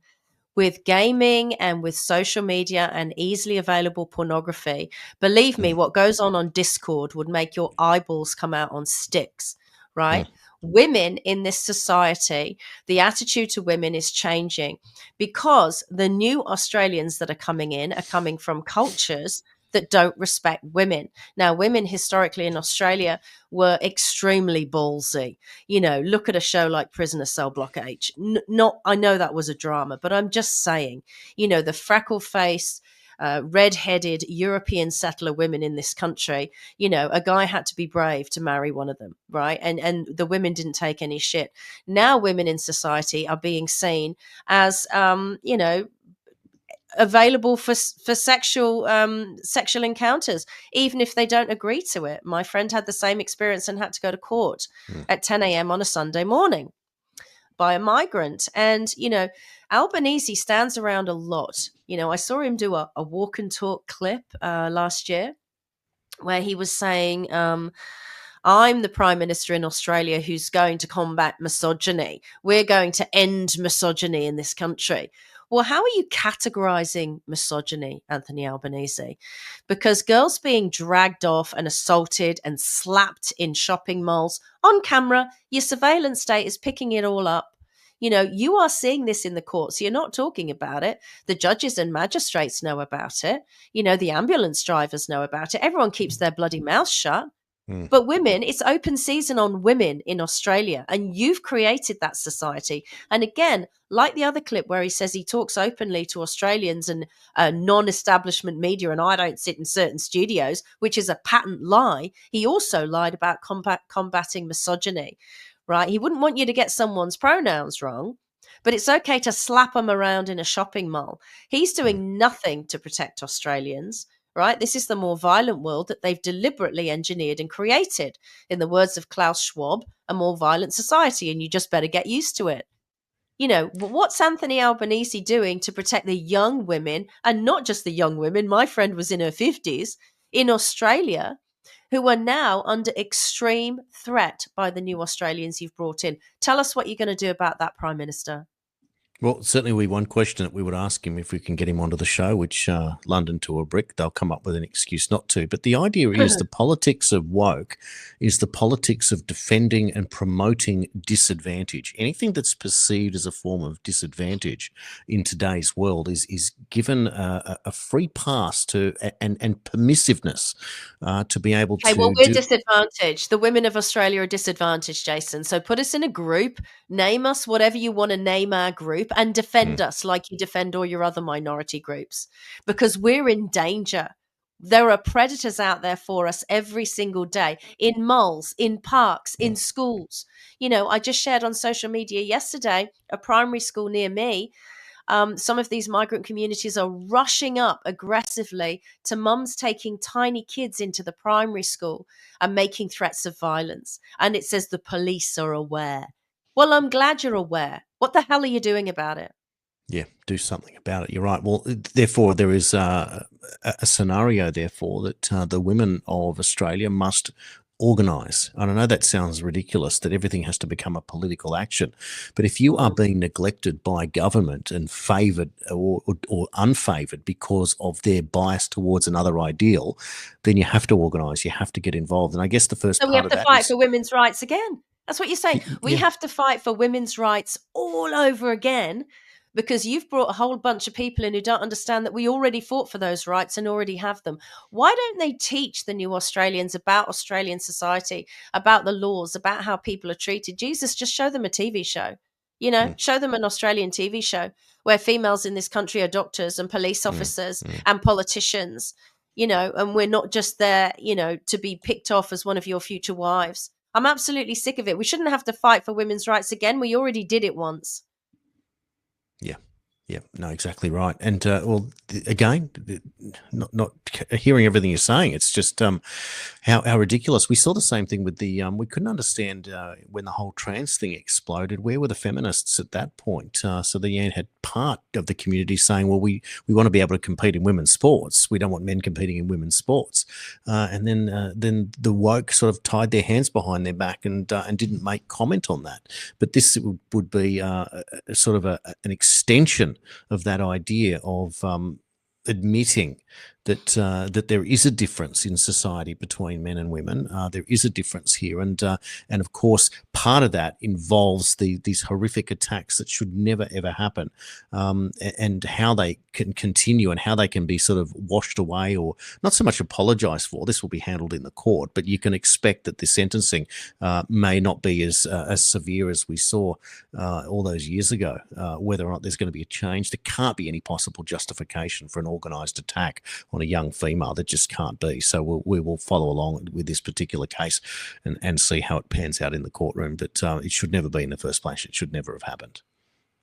with gaming and with social media and easily available pornography. Believe me, what goes on Discord would make your eyeballs come out on sticks, right? Women in this society, the attitude to women is changing because the new Australians that are coming in are coming from cultures that don't respect women. Now, women historically in Australia were extremely ballsy. Look at a show like Prisoner Cell Block H. I know that was a drama, but I'm just saying, the freckle-faced, red-headed European settler women in this country, a guy had to be brave to marry one of them, right? And the women didn't take any shit. Now women in society are being seen as, available for sexual encounters, even if they don't agree to it. My friend had the same experience and had to go to court at 10 a.m. on a Sunday morning by a migrant. And, Albanese stands around a lot. I saw him do a walk and talk clip last year where he was saying, I'm the Prime Minister in Australia who's going to combat misogyny. We're going to end misogyny in this country. Well, how are you categorizing misogyny, Anthony Albanese? Because girls being dragged off and assaulted and slapped in shopping malls on camera, your surveillance state is picking it all up. You are seeing this in the courts. You're not talking about it. The judges and magistrates know about it. The ambulance drivers know about it. Everyone keeps their bloody mouth shut. But women, it's open season on women in Australia, and you've created that society. And again, like the other clip where he says he talks openly to Australians and non-establishment media, and I don't sit in certain studios, which is a patent lie. He also lied about combating misogyny, right? He wouldn't want you to get someone's pronouns wrong, but it's okay to slap them around in a shopping mall. He's doing nothing to protect Australians. Right? This is the more violent world that they've deliberately engineered and created. In the words of Klaus Schwab, a more violent society, and you just better get used to it. What's Anthony Albanese doing to protect the young women, and not just the young women? My friend was in her 50s in Australia, who are now under extreme threat by the new Australians you've brought in. Tell us what you're going to do about that, Prime Minister. Well, certainly one question that we would ask him if we can get him onto the show, which London to a brick, they'll come up with an excuse not to. But the idea is the politics of woke is the politics of defending and promoting disadvantage. Anything that's perceived as a form of disadvantage in today's world is given a free pass to and permissiveness to be able to. Okay, well, we're disadvantaged. The women of Australia are disadvantaged, Jason. So put us in a group, name us whatever you want to name our group, and defend us like you defend all your other minority groups, because we're in danger. There are predators out there for us every single day, in malls, in parks, in schools. I just shared on social media yesterday, a primary school near me. Some of these migrant communities are rushing up aggressively to mums taking tiny kids into the primary school and making threats of violence. And it says the police are aware. Well, I'm glad you're aware. What the hell are you doing about it? Yeah, do something about it. You're right. Well, therefore, there is a scenario, therefore, that the women of Australia must organise. And I know that sounds ridiculous, that everything has to become a political action. But if you are being neglected by government and favoured or unfavoured because of their bias towards another ideal, then you have to organise. You have to get involved. And I guess the first So we part have of to that fight is for women's rights again. That's what you're saying. We yeah. have to fight for women's rights all over again, because you've brought a whole bunch of people in who don't understand that we already fought for those rights and already have them. Why don't they teach the new Australians about Australian society, about the laws, about how people are treated? Jesus, just show them a TV show. Show them an Australian TV show where females in this country are doctors and police officers and politicians, and we're not just there, to be picked off as one of your future wives. I'm absolutely sick of it. We shouldn't have to fight for women's rights again. We already did it once. Yeah. Yeah, no, exactly right. And again, not hearing everything you're saying, it's just how ridiculous. We saw the same thing with the. We couldn't understand when the whole trans thing exploded. Where were the feminists at that point? So you had part of the community saying, "Well, we want to be able to compete in women's sports. We don't want men competing in women's sports." And then the woke sort of tied their hands behind their back and didn't make comment on that. But this would be sort of an extension of that idea of admitting that there is a difference in society between men and women. There is a difference here, and of course, part of that involves these horrific attacks that should never ever happen, and how they can continue and how they can be sort of washed away or not so much apologised for. This will be handled in the court, but you can expect that the sentencing may not be as severe as we saw all those years ago. Whether or not there's going to be a change, there can't be any possible justification for an organised attack on a young female. That just can't be. So we will follow along with this particular case and see how it pans out in the courtroom. But it should never be in the first place. It should never have happened.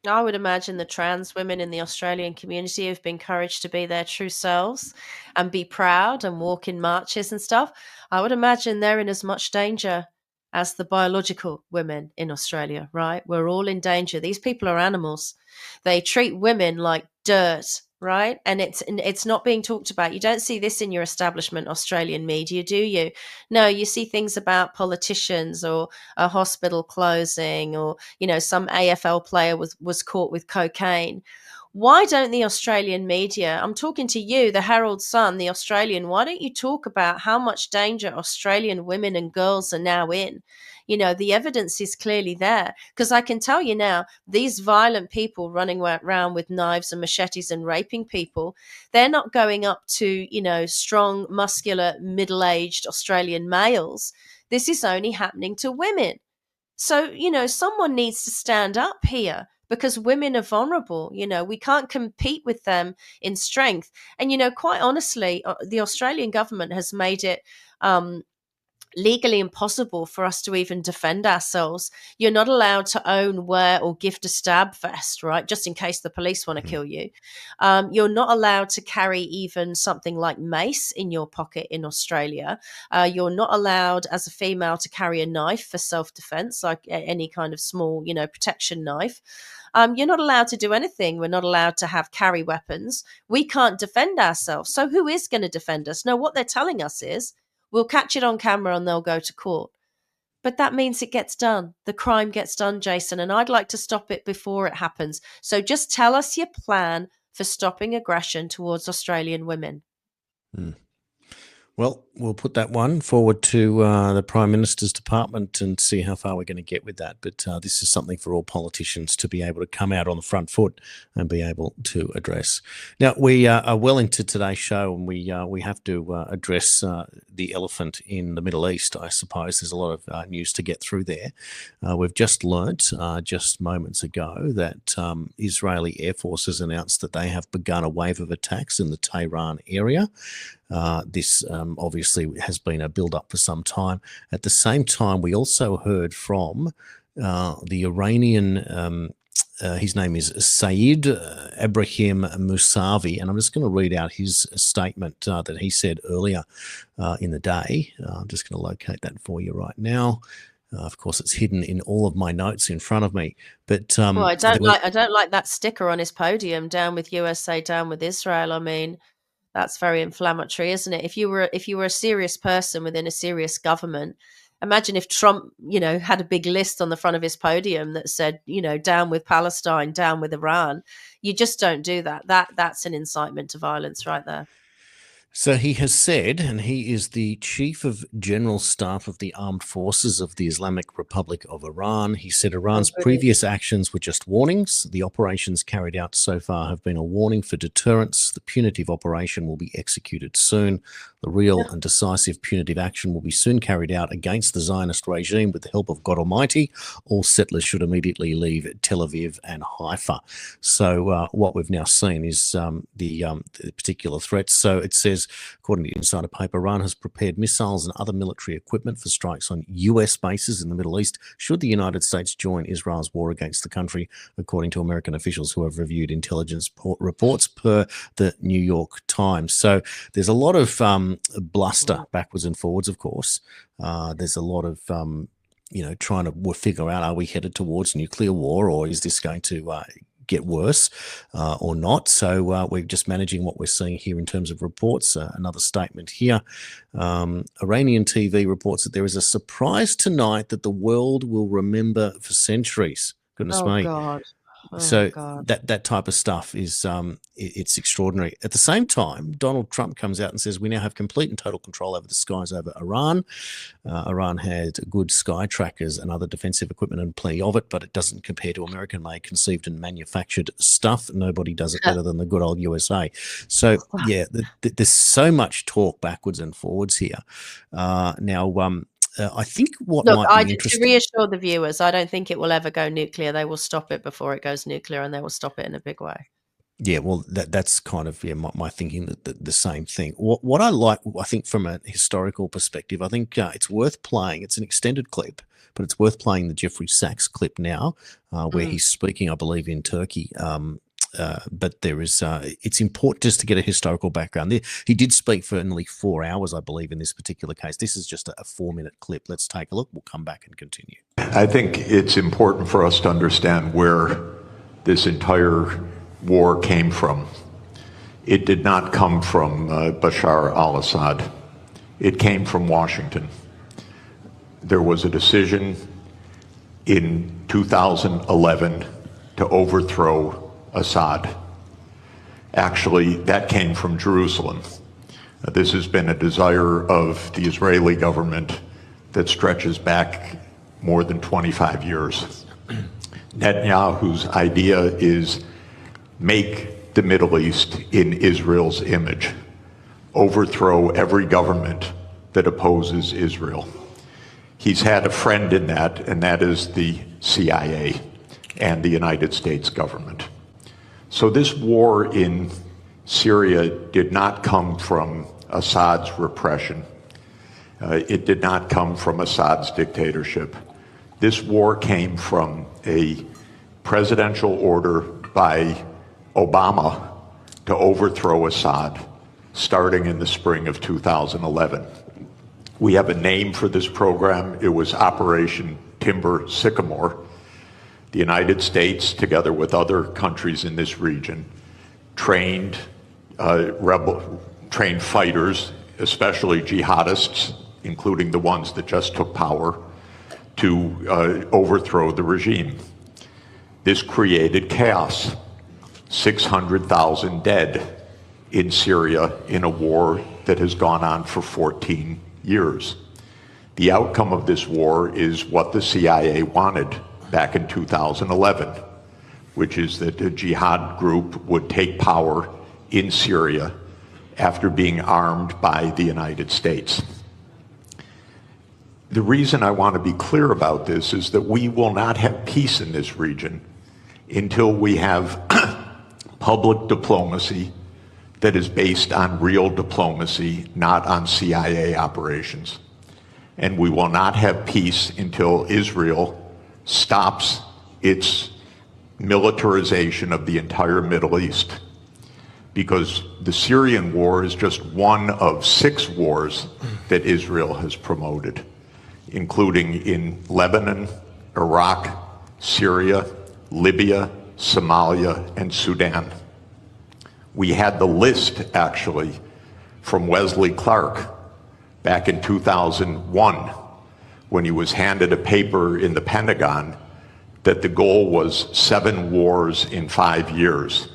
I would imagine the trans women in the Australian community have been encouraged to be their true selves and be proud and walk in marches and stuff. I would imagine they're in as much danger as the biological women in Australia, right? We're all in danger. These people are animals. They treat women like dirt, right? And it's not being talked about. You don't see this in your establishment Australian media, do you? No, you see things about politicians or a hospital closing or, some AFL player was caught with cocaine. Why don't the Australian media, I'm talking to you, the Herald Sun, the Australian, why don't you talk about how much danger Australian women and girls are now in? The evidence is clearly there, because I can tell you now, these violent people running around with knives and machetes and raping people, they're not going up to, strong, muscular, middle-aged Australian males. This is only happening to women. So, someone needs to stand up here, because women are vulnerable. We can't compete with them in strength. And, quite honestly, the Australian government has made it legally impossible for us to even defend ourselves. You're not allowed to own, wear, or gift a stab vest, right? Just in case the police want to kill you. You're not allowed to carry even something like mace in your pocket in Australia. You're not allowed as a female to carry a knife for self-defense, like any kind of small, protection knife. You're not allowed to do anything. We're not allowed to carry weapons. We can't defend ourselves. So who is going to defend us? No, what they're telling us is, we'll catch it on camera and they'll go to court. But that means it gets done. The crime gets done, Jason, and I'd like to stop it before it happens. So just tell us your plan for stopping aggression towards Australian women. Well, we'll put that one forward to the Prime Minister's Department and see how far we're going to get with that. But this is something for all politicians to be able to come out on the front foot and be able to address. Now, we are well into today's show, and we have to address the elephant in the Middle East, I suppose. There's a lot of news to get through there. We've just learnt just moments ago that Israeli Air Force has announced that they have begun a wave of attacks in the Tehran area. This obviously has been a build-up for some time. At the same time, we also heard from the Iranian, his name is Saeed Ebrahim Mousavi, and I'm just going to read out his statement that he said earlier in the day. I'm just going to locate that for you right now. Of course, it's hidden in all of my notes in front of me. But I don't like that sticker on his podium, down with USA, down with Israel. I mean, that's very inflammatory, isn't it? If you were a serious person within a serious government, imagine if Trump, had a big list on the front of his podium that said, down with Palestine, down with Iran. You just don't do that. That's an incitement to violence right there. So he has said, and he is the Chief of General Staff of the Armed Forces of the Islamic Republic of Iran. He said Iran's previous actions were just warnings. The operations carried out so far have been a warning for deterrence. The punitive operation will be executed soon. The real and decisive punitive action will be soon carried out against the Zionist regime with the help of God Almighty. All settlers should immediately leave Tel Aviv and Haifa. So what we've now seen is the particular threats. So it says, according to Insider Paper, Iran has prepared missiles and other military equipment for strikes on US bases in the Middle East should the United States join Israel's war against the country, according to American officials who have reviewed intelligence reports per the New York Times. So there's a lot of bluster backwards and forwards, of course. There's a lot of trying to figure out, are we headed towards nuclear war, or is this going to get worse or not? So we're just managing what we're seeing here in terms of reports. Another statement here. Iranian TV reports that there is a surprise tonight that the world will remember for centuries. Goodness me. God. That type of stuff is it's extraordinary. At the same time, Donald Trump comes out and says we now have complete and total control over the skies over Iran. Iran had good sky trackers and other defensive equipment and plenty of it, but it doesn't compare to American-made, conceived and manufactured stuff. Nobody does it better than the good old USA. So, yeah, there's so much talk backwards and forwards here. I think might be interesting. To reassure the viewers, I don't think it will ever go nuclear. They will stop it before it goes nuclear, and they will stop it in a big way. Yeah, well, that's kind of my thinking, that the same thing. What I like, I think, from a historical perspective, I think it's worth playing. It's an extended clip, but it's worth playing the Jeffrey Sachs clip now, where he's speaking, I believe, in Turkey. But there is, it's important just to get a historical background. He did speak for nearly 4 hours, I believe, in this particular case. This is just a 4-minute clip. Let's take a look. We'll come back and continue. I think it's important for us to understand where this entire war came from. It did not come from Bashar al-Assad. It came from Washington. There was a decision in 2011 to overthrow Assad. Actually, that came from Jerusalem. This has been a desire of the Israeli government that stretches back more than 25 years. Netanyahu's idea is make the Middle East in Israel's image, overthrow every government that opposes Israel. He's had a friend in that, and that is the CIA and the United States government. So this war in Syria did not come from Assad's repression. It did not come from Assad's dictatorship. This war came from a presidential order by Obama to overthrow Assad, starting in the spring of 2011. We have a name for this program. It was Operation Timber Sycamore. The United States, together with other countries in this region, trained fighters, especially jihadists, including the ones that just took power, to overthrow the regime. This created chaos. 600,000 dead in Syria in a war that has gone on for 14 years. The outcome of this war is what the CIA wanted back in 2011, which is that a jihad group would take power in Syria after being armed by the United States. The reason I want to be clear about this is that we will not have peace in this region until we have public diplomacy that is based on real diplomacy, not on CIA operations. And we will not have peace until Israel stops its militarization of the entire Middle East. Because the Syrian war is just one of 6 wars that Israel has promoted, including in Lebanon, Iraq, Syria, Libya, Somalia, and Sudan. We had the list, actually, from Wesley Clark back in 2001, when he was handed a paper in the Pentagon that the goal was 7 wars in 5 years.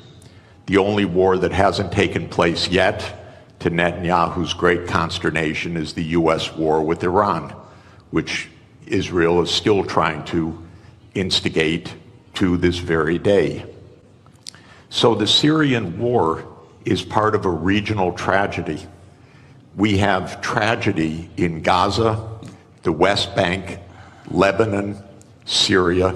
The only war that hasn't taken place yet, to Netanyahu's great consternation, is the US war with Iran, which Israel is still trying to instigate to this very day. So the Syrian war is part of a regional tragedy. We have tragedy in Gaza, the West Bank, Lebanon, Syria,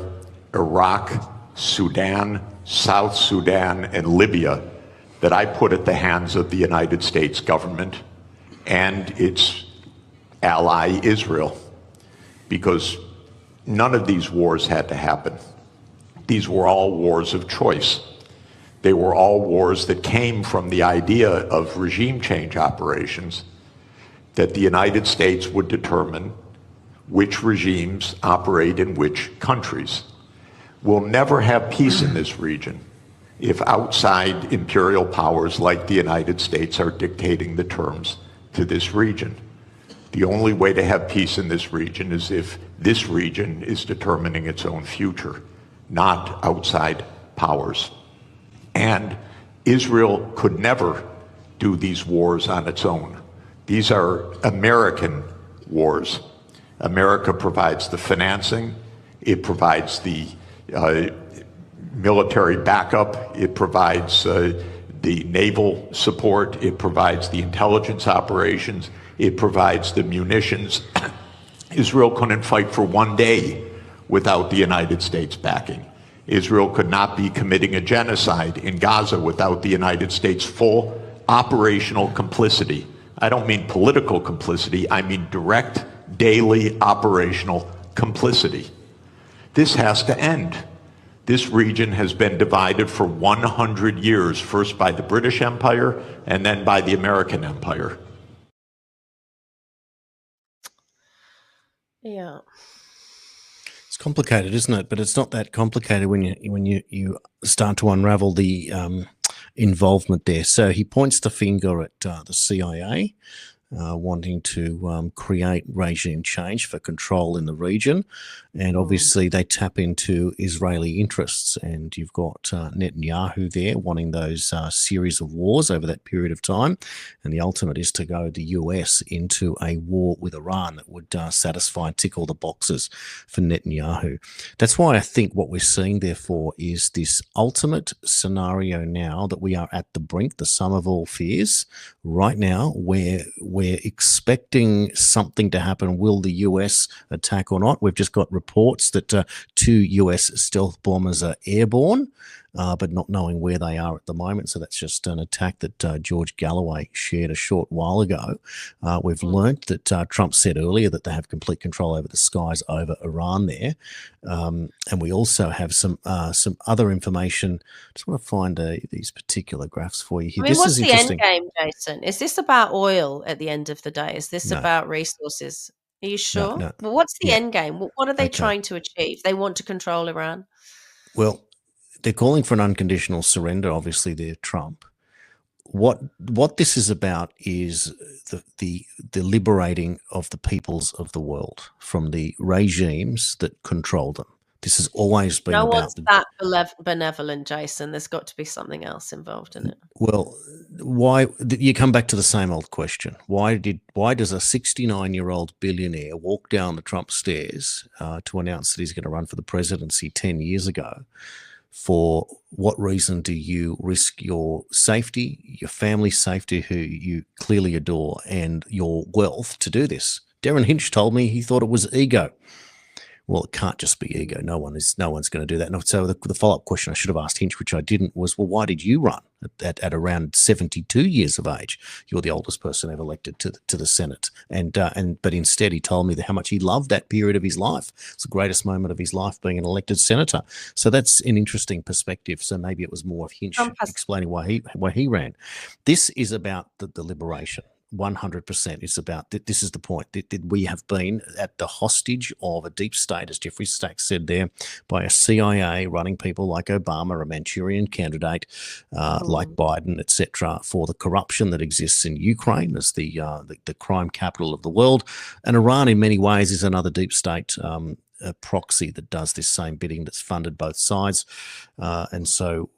Iraq, Sudan, South Sudan, and Libya that I put at the hands of the United States government and its ally Israel, because none of these wars had to happen. These were all wars of choice. They were all wars that came from the idea of regime change operations, that the United States would determine which regimes operate in which countries. We'll never have peace in this region if outside imperial powers like the United States are dictating the terms to this region. The only way to have peace in this region is if this region is determining its own future, not outside powers. And Israel could never do these wars on its own. These are American wars. America provides the financing, it provides the military backup, it provides the naval support, it provides the intelligence operations, it provides the munitions. Israel couldn't fight for 1 day without the United States backing. Israel could not be committing a genocide in Gaza without the United States' full operational complicity. I don't mean political complicity, I mean direct, daily operational complicity. This has to end. This region has been divided for 100 years, first by the British Empire and then by the American Empire. Yeah. It's complicated, isn't it? But it's not that complicated when you start to unravel the involvement there. So he points the finger at the CIA, wanting to create regime change for control in the region. And obviously they tap into Israeli interests. And you've got Netanyahu there wanting those series of wars over that period of time. And the ultimate is to go the US into a war with Iran that would satisfy and tick all the boxes for Netanyahu. That's why I think what we're seeing, therefore, is this ultimate scenario now that we are at the brink, the sum of all fears, right now, where we're expecting something to happen. Will the US attack or not? We've just got reports that 2 US stealth bombers are airborne. but not knowing where they are at the moment. So that's just an attack that George Galloway shared a short while ago. We've learnt that Trump said earlier that they have complete control over the skies over Iran there. And we also have some other information. Just want to find these particular graphs for you here. I mean, This what's is the end interesting. game, Jason? Is this about oil at the end of the day? Is this No. about resources? Are you No, sure? no. Well, what's the Yeah. end game? What are they Okay. trying to achieve? They want to control Iran. Well, they're calling for an unconditional surrender. Obviously, they're Trump. What this is about is the liberating of the peoples of the world from the regimes that control them. This has always been No about one's that benevolent, Jason. There's got to be something else involved in it. Well, why you come back to the same old question? Why does a 69-year-old billionaire walk down the Trump stairs to announce that he's going to run for the presidency 10 years ago? For what reason do you risk your safety, your family's safety, who you clearly adore, and your wealth to do this? Darren Hinch told me he thought it was ego. Well, it can't just be ego. No one's going to do that. And so the follow-up question I should have asked Hinch, which I didn't, was, well, why did you run at around 72 years of age? You're the oldest person ever elected to the Senate. But instead he told me how much he loved that period of his life. It's the greatest moment of his life, being an elected senator. So that's an interesting perspective. So maybe it was more of Hinch explaining why he ran. This is about the liberation. 100%. It's about this is the point that we have been at the hostage of a deep state, as Jeffrey Sachs said there, by a CIA running people like Obama, a Manchurian candidate like Biden, etc., for the corruption that exists in Ukraine as the crime capital of the world. And Iran, in many ways, is another deep state a proxy that does this same bidding, that's funded both sides. And so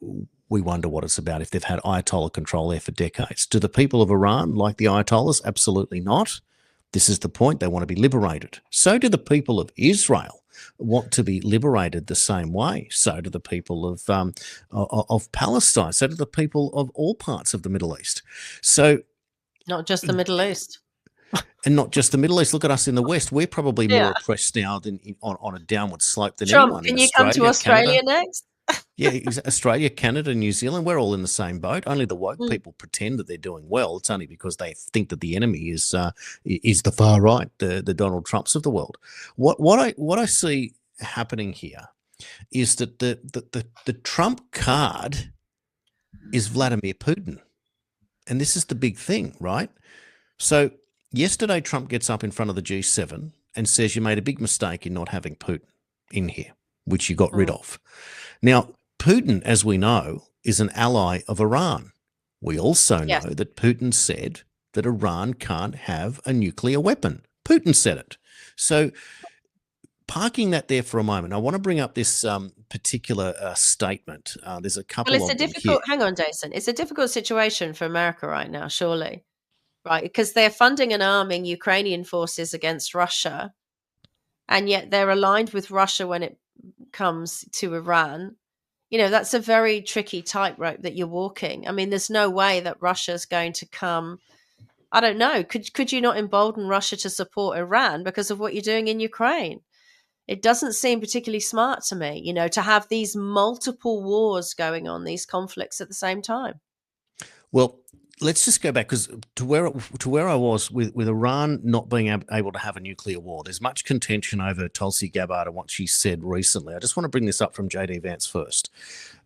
we wonder what it's about if they've had Ayatollah control there for decades. Do the people of Iran like the Ayatollahs? Absolutely not. This is the point. They want to be liberated. So do the people of Israel want to be liberated the same way. So do the people of Palestine. So do the people of all parts of the Middle East. So not just the Middle East. And not just the Middle East. Look at us in the West. We're probably more oppressed now than on a downward slope than Trump, anyone. can you come to Australia next? Yeah, Australia, Canada, New Zealand, we're all in the same boat. Only the woke people pretend that they're doing well. It's only because they think that the enemy is the far right, the Donald Trumps of the world. What I see happening here is that the Trump card is Vladimir Putin. And this is the big thing, right? So yesterday, Trump gets up in front of the G7 and says you made a big mistake in not having Putin in here, which you got rid of. Now, Putin, as we know, is an ally of Iran. We also know that Putin said that Iran can't have a nuclear weapon. Putin said it. So parking that there for a moment, I want to bring up this particular statement. There's a couple of them here. Hang on, Jason. It's a difficult situation for America right now, surely, right? Because they're funding and arming Ukrainian forces against Russia, and yet they're aligned with Russia when it comes to Iran. You know, that's a very tricky tightrope that you're walking. I mean, there's no way that Russia's going to come. I don't know. Could you not embolden Russia to support Iran because of what you're doing in Ukraine? It doesn't seem particularly smart to me, you know, to have these multiple wars going on, these conflicts at the same time. Well, let's just go back because to where I was with Iran not being able to have a nuclear war. There's much contention over Tulsi Gabbard and what she said recently. I just want to bring this up from JD Vance first.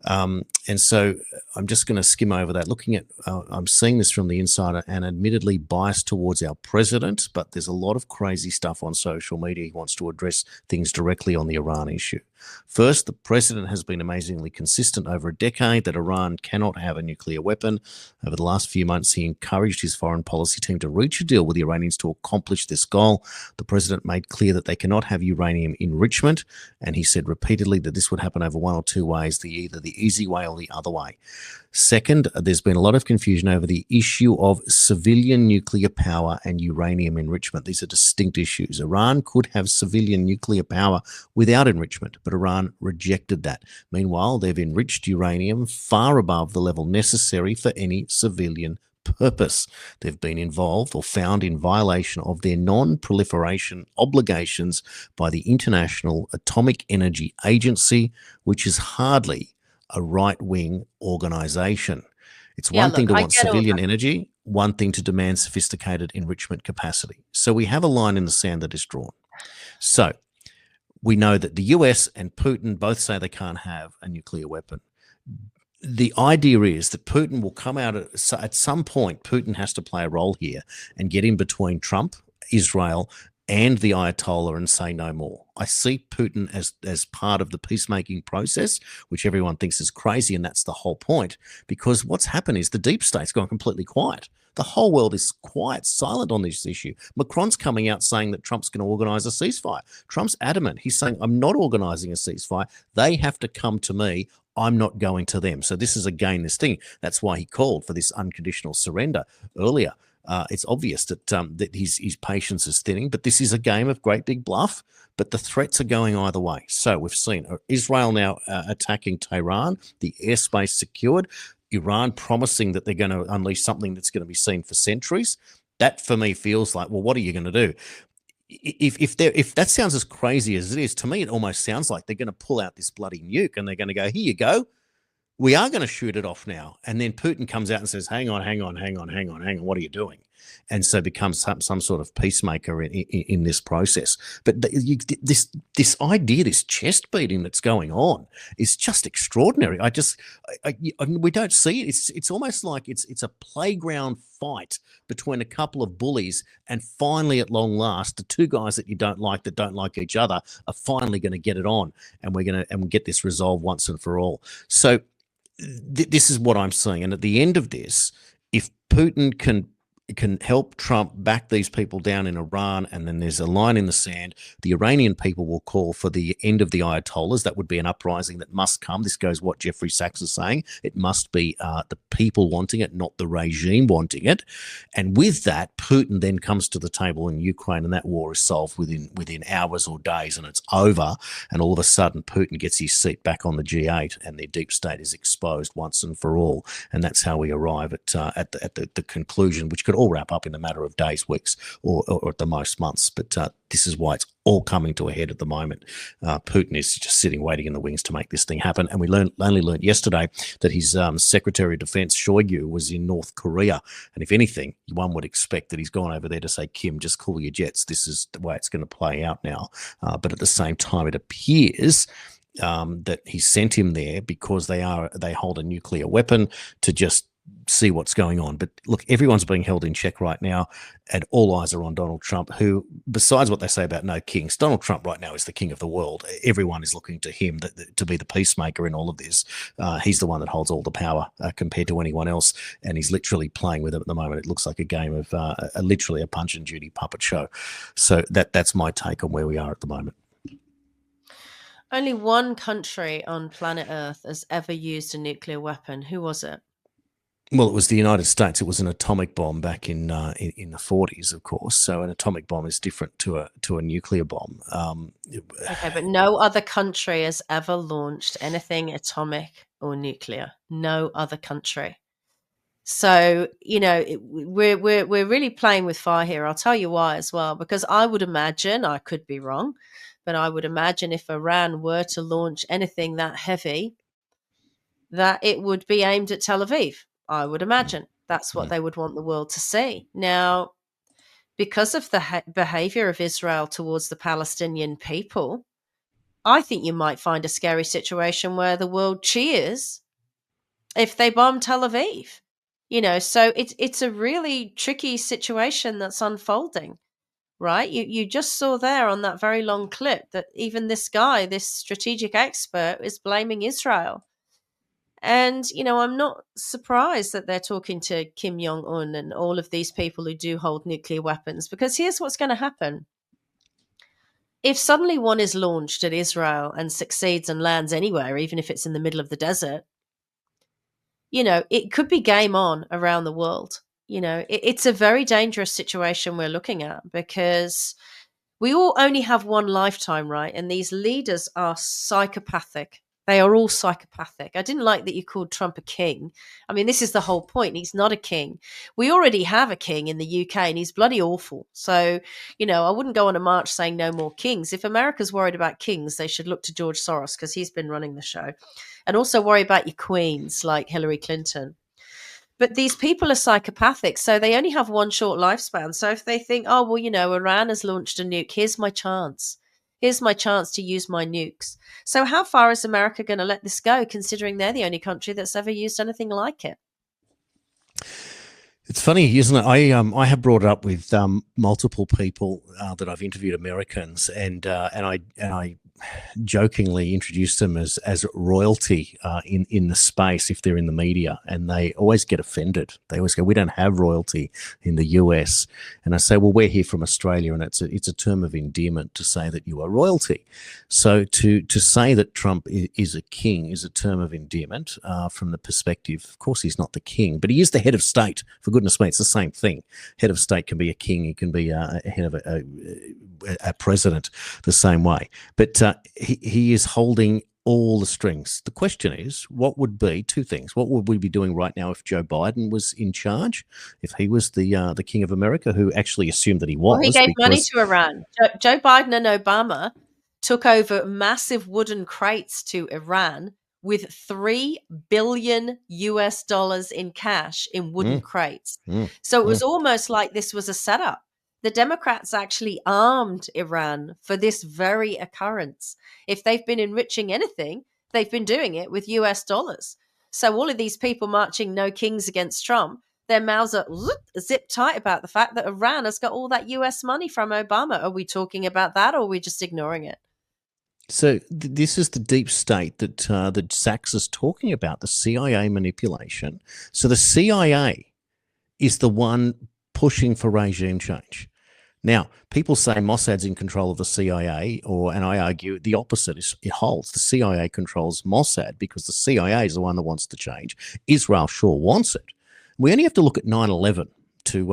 And so I'm just going to skim over that. Looking at, I'm seeing this from the insider and admittedly biased towards our president, but there's a lot of crazy stuff on social media. He wants to address things directly on the Iran issue. First, the president has been amazingly consistent over a decade that Iran cannot have a nuclear weapon. Over the last few months, he encouraged his foreign policy team to reach a deal with the Iranians to accomplish this goal. The president made clear that they cannot have uranium enrichment, and he said repeatedly that this would happen over one or two ways, either the easy way or the other way. Second, there's been a lot of confusion over the issue of civilian nuclear power and uranium enrichment. These are distinct issues. Iran could have civilian nuclear power without enrichment, but Iran rejected that. Meanwhile, they've enriched uranium far above the level necessary for any civilian purpose. They've been involved or found in violation of their non-proliferation obligations by the International Atomic Energy Agency, which is hardly a right-wing organization. It's Yeah, one thing look, to I want get all civilian that. energy, one thing to demand sophisticated enrichment capacity. So we have a line in the sand that is drawn. So we know that the US and Putin both say they can't have a nuclear weapon. The idea is that Putin will come out at some point. Putin has to play a role here and get in between Trump, Israel, and the Ayatollah and say no more. I see Putin as part of the peacemaking process, which everyone thinks is crazy, and that's the whole point. Because what's happened is the deep state's gone completely quiet. The whole world is quiet, silent on this issue. Macron's coming out saying that Trump's going to organize a ceasefire. Trump's adamant. He's saying, I'm not organizing a ceasefire. They have to come to me. I'm not going to them. So this is again this thing. That's why he called for this unconditional surrender earlier. It's obvious that that his patience is thinning, but this is a game of great big bluff. But the threats are going either way. So we've seen Israel now attacking Tehran, the airspace secured, Iran promising that they're going to unleash something that's going to be seen for centuries. That for me feels like, well, what are you going to do? If that sounds as crazy as it is, to me, it almost sounds like they're going to pull out this bloody nuke and they're going to go, here you go. We are going to shoot it off now. And then Putin comes out and says, hang on. What are you doing? And so becomes some sort of peacemaker in this process. But this idea, this chest beating that's going on is just extraordinary. We don't see it. It's almost like it's a playground fight between a couple of bullies, and finally, at long last, the two guys that you don't like, that don't like each other, are finally going to get it on, and we're going to get this resolved once and for all. So this is what I'm saying. And at the end of this, if Putin can help Trump back these people down in Iran, and then there's a line in the sand, the Iranian people will call for the end of the Ayatollahs. That would be an uprising that must come. This goes what Jeffrey Sachs is saying. It must be the people wanting it, not the regime wanting it. And with that, Putin then comes to the table in Ukraine, and that war is solved within hours or days, and it's over. And all of a sudden, Putin gets his seat back on the G8, and their deep state is exposed once and for all. And that's how we arrive at the conclusion, which could all wrap up in a matter of days, weeks, or at the most months. But this is why it's all coming to a head at the moment. Putin is just sitting waiting in the wings to make this thing happen. And we only learned yesterday that his Secretary of Defense, Shoigu, was in North Korea. And if anything, one would expect that he's gone over there to say, Kim, just cool your jets. This is the way it's going to play out now. But at the same time, it appears that he sent him there because they hold a nuclear weapon to just see what's going on. But look, everyone's being held in check right now, and all eyes are on Donald Trump, who, besides what they say about no kings, Donald Trump right now is the king of the world. Everyone is looking to him to be the peacemaker in all of this. He's the one that holds all the power compared to anyone else, and he's literally playing with it at the moment. It looks like a game of literally a Punch and Judy puppet show. So that's my take on where we are at the moment. Only one country on planet Earth has ever used a nuclear weapon. Who was it? Well, it was the United States. It was an atomic bomb back in the 40s, of course. So an atomic bomb is different to a nuclear bomb. Okay, but no other country has ever launched anything atomic or nuclear. No other country. So we're really playing with fire here. I'll tell you why as well. Because I would imagine, I could be wrong, but I would imagine if Iran were to launch anything that heavy, that it would be aimed at Tel Aviv. I would imagine that's what they would want the world to see. Now, because of the behavior of Israel towards the Palestinian people, I think you might find a scary situation where the world cheers if they bomb Tel Aviv. So it's a really tricky situation that's unfolding, right? You just saw there on that very long clip that even this guy, this strategic expert, is blaming Israel. And, I'm not surprised that they're talking to Kim Jong-un and all of these people who do hold nuclear weapons, because here's what's going to happen. If suddenly one is launched at Israel and succeeds and lands anywhere, even if it's in the middle of the desert, it could be game on around the world. It's a very dangerous situation we're looking at, because we all only have one lifetime, right? And these leaders are psychopathic. They are all psychopathic. I didn't like that you called Trump a king. I mean, this is the whole point. He's not a king. We already have a king in the UK and he's bloody awful. So, I wouldn't go on a march saying no more kings. If America's worried about kings, they should look to George Soros because he's been running the show. And also worry about your queens like Hillary Clinton. But these people are psychopathic, so they only have one short lifespan. So if they think, oh, well, Iran has launched a nuke, here's my chance. Here's my chance to use my nukes. So how far is America going to let this go, considering they're the only country that's ever used anything like it? It's funny, isn't it? I have brought it up with multiple people that I've interviewed, Americans, and I jokingly introduce them as royalty in the space if they're in the media, and they always get offended. They always go, "We don't have royalty in the US," and I say, "Well, we're here from Australia, and it's a term of endearment to say that you are royalty." So to say that Trump is a king is a term of endearment from the perspective. Of course, he's not the king, but he is the head of state. For goodness me, it's the same thing. Head of state can be a king. He can be a head of a president the same way. But he is holding all the strings. The question is, what would be two things? What would we be doing right now if Joe Biden was in charge? If he was the king of America, who actually assumed that he was? Well, he gave money to Iran. Joe Biden and Obama took over massive wooden crates to Iran with $3 billion in cash in wooden crates. So it was almost like this was a setup. The Democrats actually armed Iran for this very occurrence. If they've been enriching anything, they've been doing it with US dollars. So all of these people marching no kings against Trump, their mouths are zip tight about the fact that Iran has got all that US money from Obama. Are we talking about that, or are we just ignoring it? So this is the deep state that Sachs is talking about, the CIA manipulation. So the CIA is the one pushing for regime change. Now, people say Mossad's in control of the CIA, and I argue the opposite it holds. The CIA controls Mossad because the CIA is the one that wants to change. Israel sure wants it. We only have to look at 9/11 to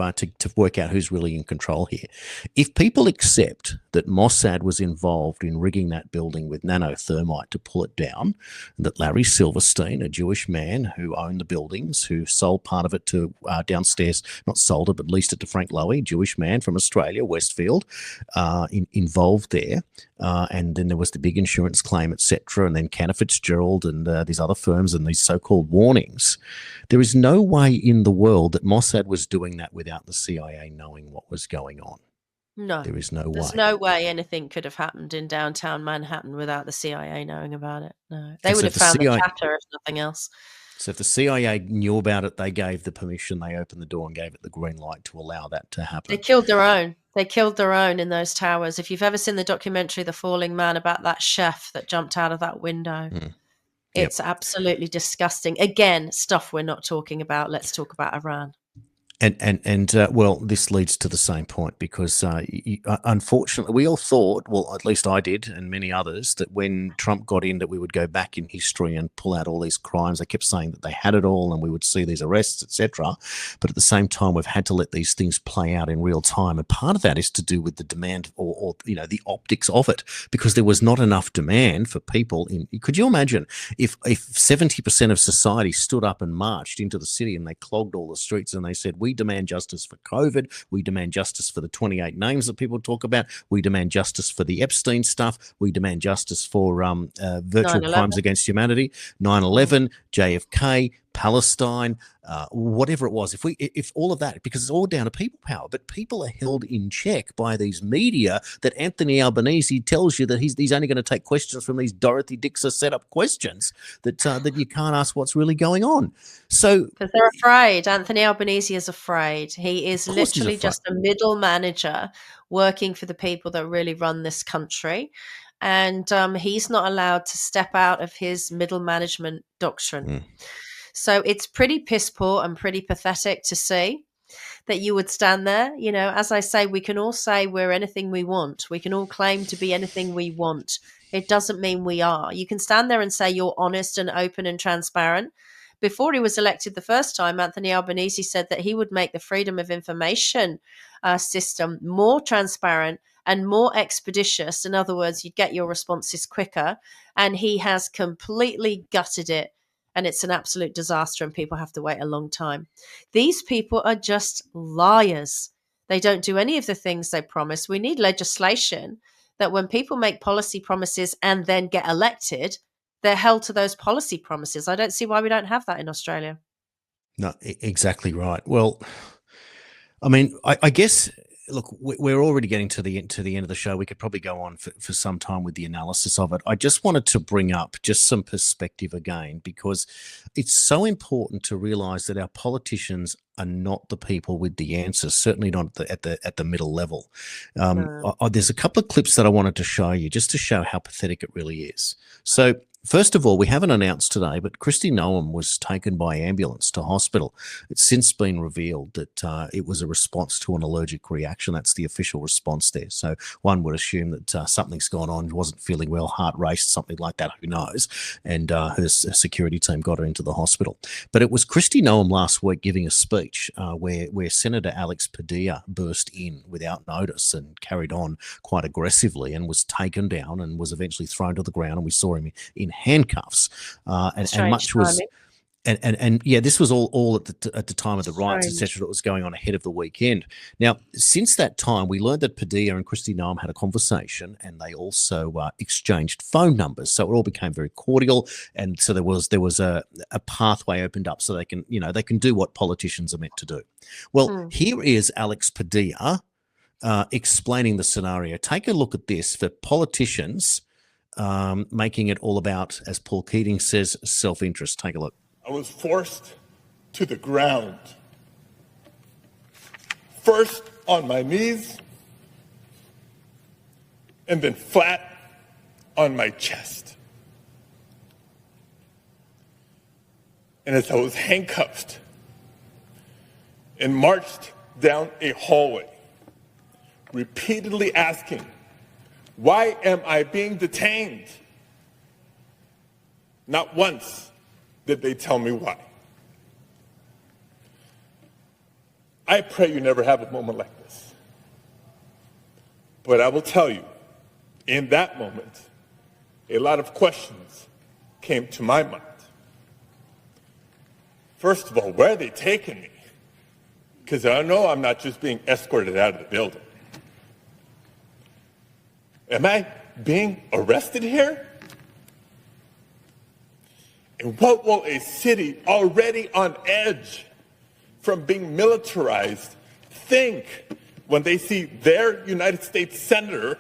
work out who's really in control here. If people accept that Mossad was involved in rigging that building with nanothermite to pull it down, and that Larry Silverstein, a Jewish man who owned the buildings, who sold part of it to downstairs, not sold it, but leased it to Frank Lowy, Jewish man from Australia, Westfield, involved there. And then there was the big insurance claim, etc. And then Cantor Fitzgerald and these other firms and these so-called warnings. There is no way in the world that Mossad was doing that without the CIA knowing what was going on. No. There is no way. There's no way anything could have happened in downtown Manhattan without the CIA knowing about it. No. They would have found the chatter if nothing else. So if the CIA knew about it, they gave the permission, they opened the door and gave it the green light to allow that to happen. They killed their own. They killed their own in those towers. If you've ever seen the documentary The Falling Man about that chef that jumped out of that window, it's absolutely disgusting. Again, stuff we're not talking about. Let's talk about Iran. And well, this leads to the same point because unfortunately, we all thought, well, at least I did and many others, that when Trump got in that we would go back in history and pull out all these crimes. They kept saying that they had it all and we would see these arrests, etc. But at the same time, we've had to let these things play out in real time. And part of that is to do with the demand or the optics of it, because there was not enough demand for people. Could you imagine if 70% of society stood up and marched into the city and they clogged all the streets and they said, we demand justice for COVID. We demand justice for the 28 names that people talk about. We demand justice for the Epstein stuff. We demand justice for virtual 9/11. crimes against humanity, 9/11, JFK, Palestine, whatever it was. If all of that, because it's all down to people power, but people are held in check by these media that Anthony Albanese tells you that he's only going to take questions from these Dorothy Dixer set up questions that you can't ask what's really going on. So because they're afraid. Anthony Albanese is afraid. He is literally just a middle manager working for the people that really run this country. And he's not allowed to step out of his middle management doctrine. So it's pretty piss poor and pretty pathetic to see that you would stand there. As I say, we can all say we're anything we want. We can all claim to be anything we want. It doesn't mean we are. You can stand there and say you're honest and open and transparent. Before he was elected the first time, Anthony Albanese said that he would make the Freedom of Information system more transparent and more expeditious. In other words, you'd get your responses quicker. And he has completely gutted it. And it's an absolute disaster, and people have to wait a long time. These people are just liars. They don't do any of the things they promise. We need legislation that when people make policy promises and then get elected, they're held to those policy promises. I don't see why we don't have that in Australia. No, exactly right. Well, I mean, I guess, look, we're already getting to the end of the show. We could probably go on for some time with the analysis of it. I just wanted to bring up just some perspective again, because it's so important to realize that our politicians are not the people with the answers, certainly not at the middle level. There's a couple of clips that I wanted to show you just to show how pathetic it really is. So, first of all, we haven't announced today, but Kristi Noem was taken by ambulance to hospital. It's since been revealed that it was a response to an allergic reaction. That's the official response there. So one would assume that something's gone on, wasn't feeling well, heart raced, something like that, who knows? And her security team got her into the hospital. But it was Kristi Noem last week giving a speech where Senator Alex Padilla burst in without notice and carried on quite aggressively and was taken down and was eventually thrown to the ground, and we saw him in handcuffs, and much was, and yeah, this was all at the time of the riots, etc., that was going on ahead of the weekend. Now, since that time, we learned that Padilla and Kristi Noem had a conversation, and they also exchanged phone numbers. So it all became very cordial, and so there was a pathway opened up so they can do what politicians are meant to do. Well, here is Alex Padilla explaining the scenario. Take a look at this for politicians. Making it all about, as Paul Keating says, self-interest. Take a look. I was forced to the ground. First on my knees, and then flat on my chest. And as I was handcuffed and marched down a hallway, repeatedly asking, why am I being detained? Not once did they tell me why. I pray you never have a moment like this. But I will tell you, in that moment, a lot of questions came to my mind. First of all, where are they taking me? Because I know I'm not just being escorted out of the building. Am I being arrested here? And what will a city already on edge from being militarized think when they see their United States senator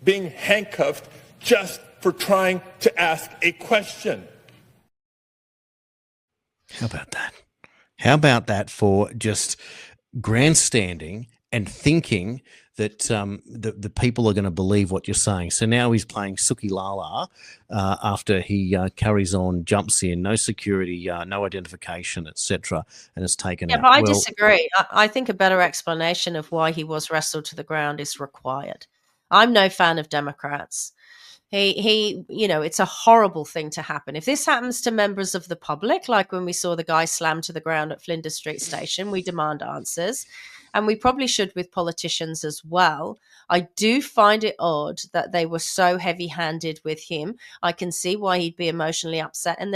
being handcuffed just for trying to ask a question? How about that? How about that for just grandstanding and thinking that the people are going to believe what you're saying? So now he's playing Suki Lala after he carries on, jumps in, no security, no identification, etc., and is taken out. But I disagree. I think a better explanation of why he was wrestled to the ground is required. I'm no fan of Democrats. He, it's a horrible thing to happen. If this happens to members of the public, like when we saw the guy slammed to the ground at Flinders Street Station, we demand answers. And we probably should with politicians as well. I do find it odd that they were so heavy-handed with him. I can see why he'd be emotionally upset. And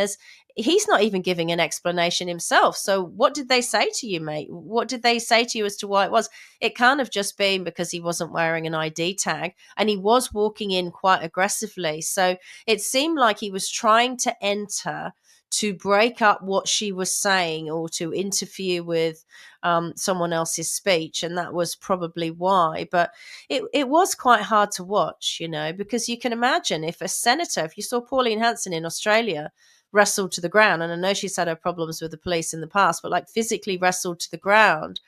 he's not even giving an explanation himself. So what did they say to you, mate? What did they say to you as to why it was? It can't have just been because he wasn't wearing an ID tag, and he was walking in quite aggressively. So it seemed like he was trying to enter to break up what she was saying or to interfere with someone else's speech. And that was probably why. But it was quite hard to watch, because you can imagine if you saw Pauline Hanson in Australia wrestled to the ground, and I know she's had her problems with the police in the past, but like physically wrestled to the ground,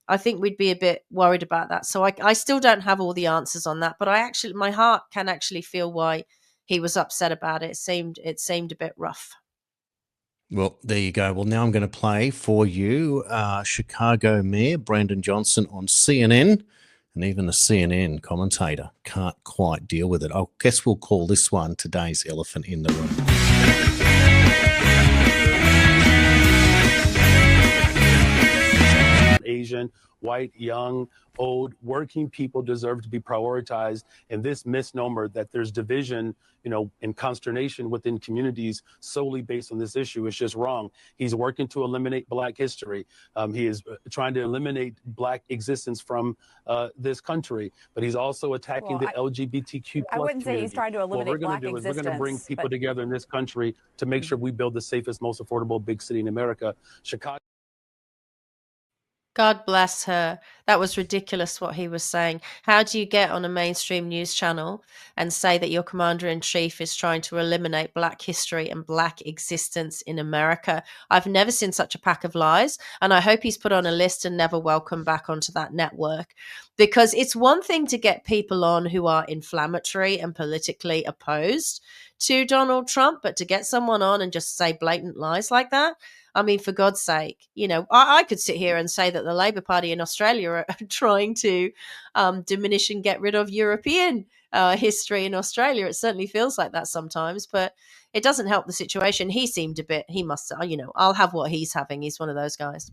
I think we'd be a bit worried about that. So I still don't have all the answers on that, but my heart can actually feel why he was upset about it. It seemed a bit rough. Well, there you go. Well, now I'm going to play for you Chicago Mayor Brandon Johnson on CNN, and even the CNN commentator can't quite deal with it. I guess we'll call this one today's elephant in the room. Asian, white, young, old, working people deserve to be prioritized. And this misnomer that there's division, and consternation within communities solely based on this issue is just wrong. He's working to eliminate Black history. He is trying to eliminate Black existence from this country, but he's also attacking the LGBTQ plus I wouldn't say he's community. trying to eliminate What we're going Black to do is we're going to bring existence, people but together in this country to make sure we build the safest, most affordable big city in America. Chicago. God bless her. That was ridiculous what he was saying. How do you get on a mainstream news channel and say that your commander-in-chief is trying to eliminate Black history and Black existence in America? I've never seen such a pack of lies, and I hope he's put on a list and never welcome back onto that network. Because it's one thing to get people on who are inflammatory and politically opposed to Donald Trump, but to get someone on and just say blatant lies like that, I mean, for God's sake, I could sit here and say that the Labour Party in Australia are trying to diminish and get rid of European history in Australia. It certainly feels like that sometimes, but it doesn't help the situation. He seemed he must, I'll have what he's having. He's one of those guys.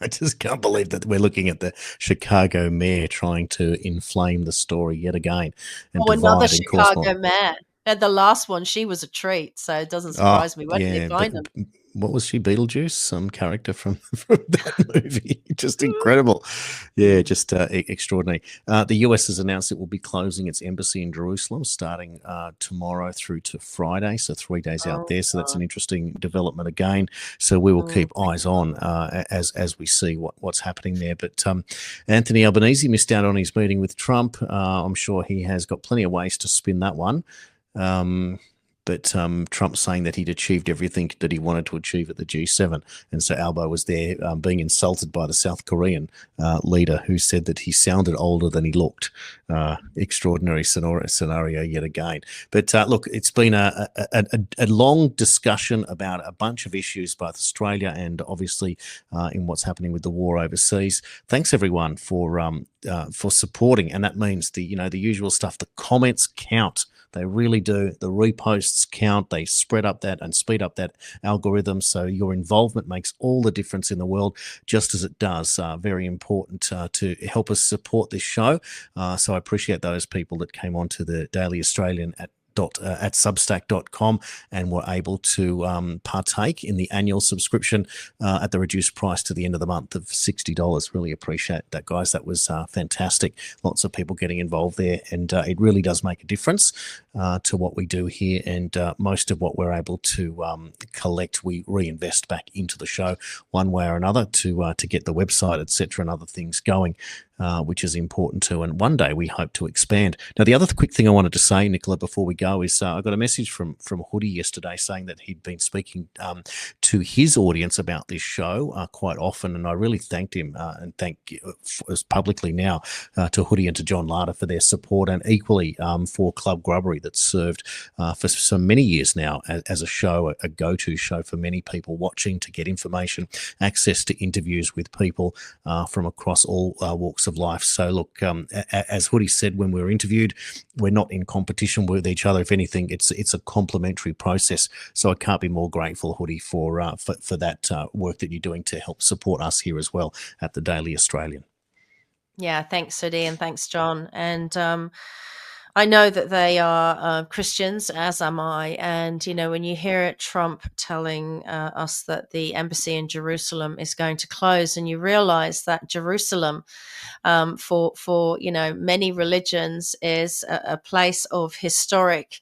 I just can't believe that we're looking at the Chicago mayor trying to inflame the story yet again. And another Chicago mayor. The last one, she was a treat, so it doesn't surprise me. Where did they find him? What was she, Beetlejuice? Some character from that movie. Just incredible. Yeah, just extraordinary. The US has announced it will be closing its embassy in Jerusalem starting tomorrow through to Friday, so 3 days out there. So that's an interesting development again. So we will keep eyes on as we see what's happening there. But Anthony Albanese missed out on his meeting with Trump. I'm sure he has got plenty of ways to spin that one. But Trump saying that he'd achieved everything that he wanted to achieve at the G7. And so Albo was there being insulted by the South Korean leader who said that he sounded older than he looked. Extraordinary scenario yet again. But look, it's been a long discussion about a bunch of issues, both Australia and obviously in what's happening with the war overseas. Thanks everyone for supporting. And that means the usual stuff. The comments count. They really do. The reposts count. They spread up that and speed up that algorithm. So your involvement makes all the difference in the world, just as it does. Very important to help us support this show. So I appreciate those people that came on to the Daily Australian at substack.com and were able to partake in the annual subscription at the reduced price to the end of the month of $60. Really appreciate that, guys. That was fantastic. Lots of people getting involved there, and it really does make a difference to what we do here. And most of what we're able to collect, we reinvest back into the show one way or another to get the website, etc., and other things going. Which is important too. And one day we hope to expand. Now, the other quick thing I wanted to say, Nicola, before we go is I got a message from Hoodie yesterday saying that he'd been speaking to his audience about this show quite often. And I really thanked him and thank us publicly now to Hoodie and to John Larder for their support, and equally for Club Grubbery that's served for so many years now as a show, a go-to show for many people watching to get information, access to interviews with people from across all walks of life. So look, as Hoodie said when we were interviewed, we're not in competition with each other. If anything, it's a complementary process. So I can't be more grateful, Hoodie, for that work that you're doing to help support us here as well at the Daily Australian. Yeah, thanks, Hoodie, and thanks, John. And I know that they are Christians, as am I. And, when you hear Trump telling us that the embassy in Jerusalem is going to close, and you realize that Jerusalem, for many religions, is a place of historic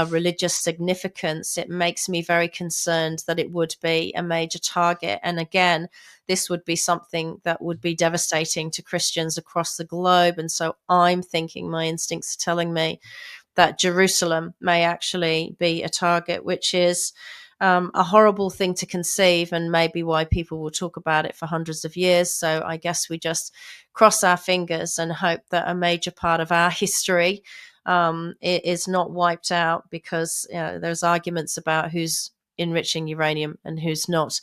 religious significance, it makes me very concerned that it would be a major target. And again, this would be something that would be devastating to Christians across the globe. And so I'm thinking, my instincts are telling me that Jerusalem may actually be a target, which is a horrible thing to conceive, and maybe why people will talk about it for hundreds of years. So I guess we just cross our fingers and hope that a major part of our history is not wiped out, because there's arguments about who's enriching uranium and who's not.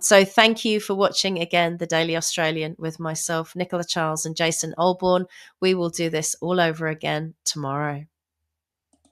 So thank you for watching again the Daily Australian with myself, Nicola Charles, and Jason Olbourne. We will do this all over again tomorrow.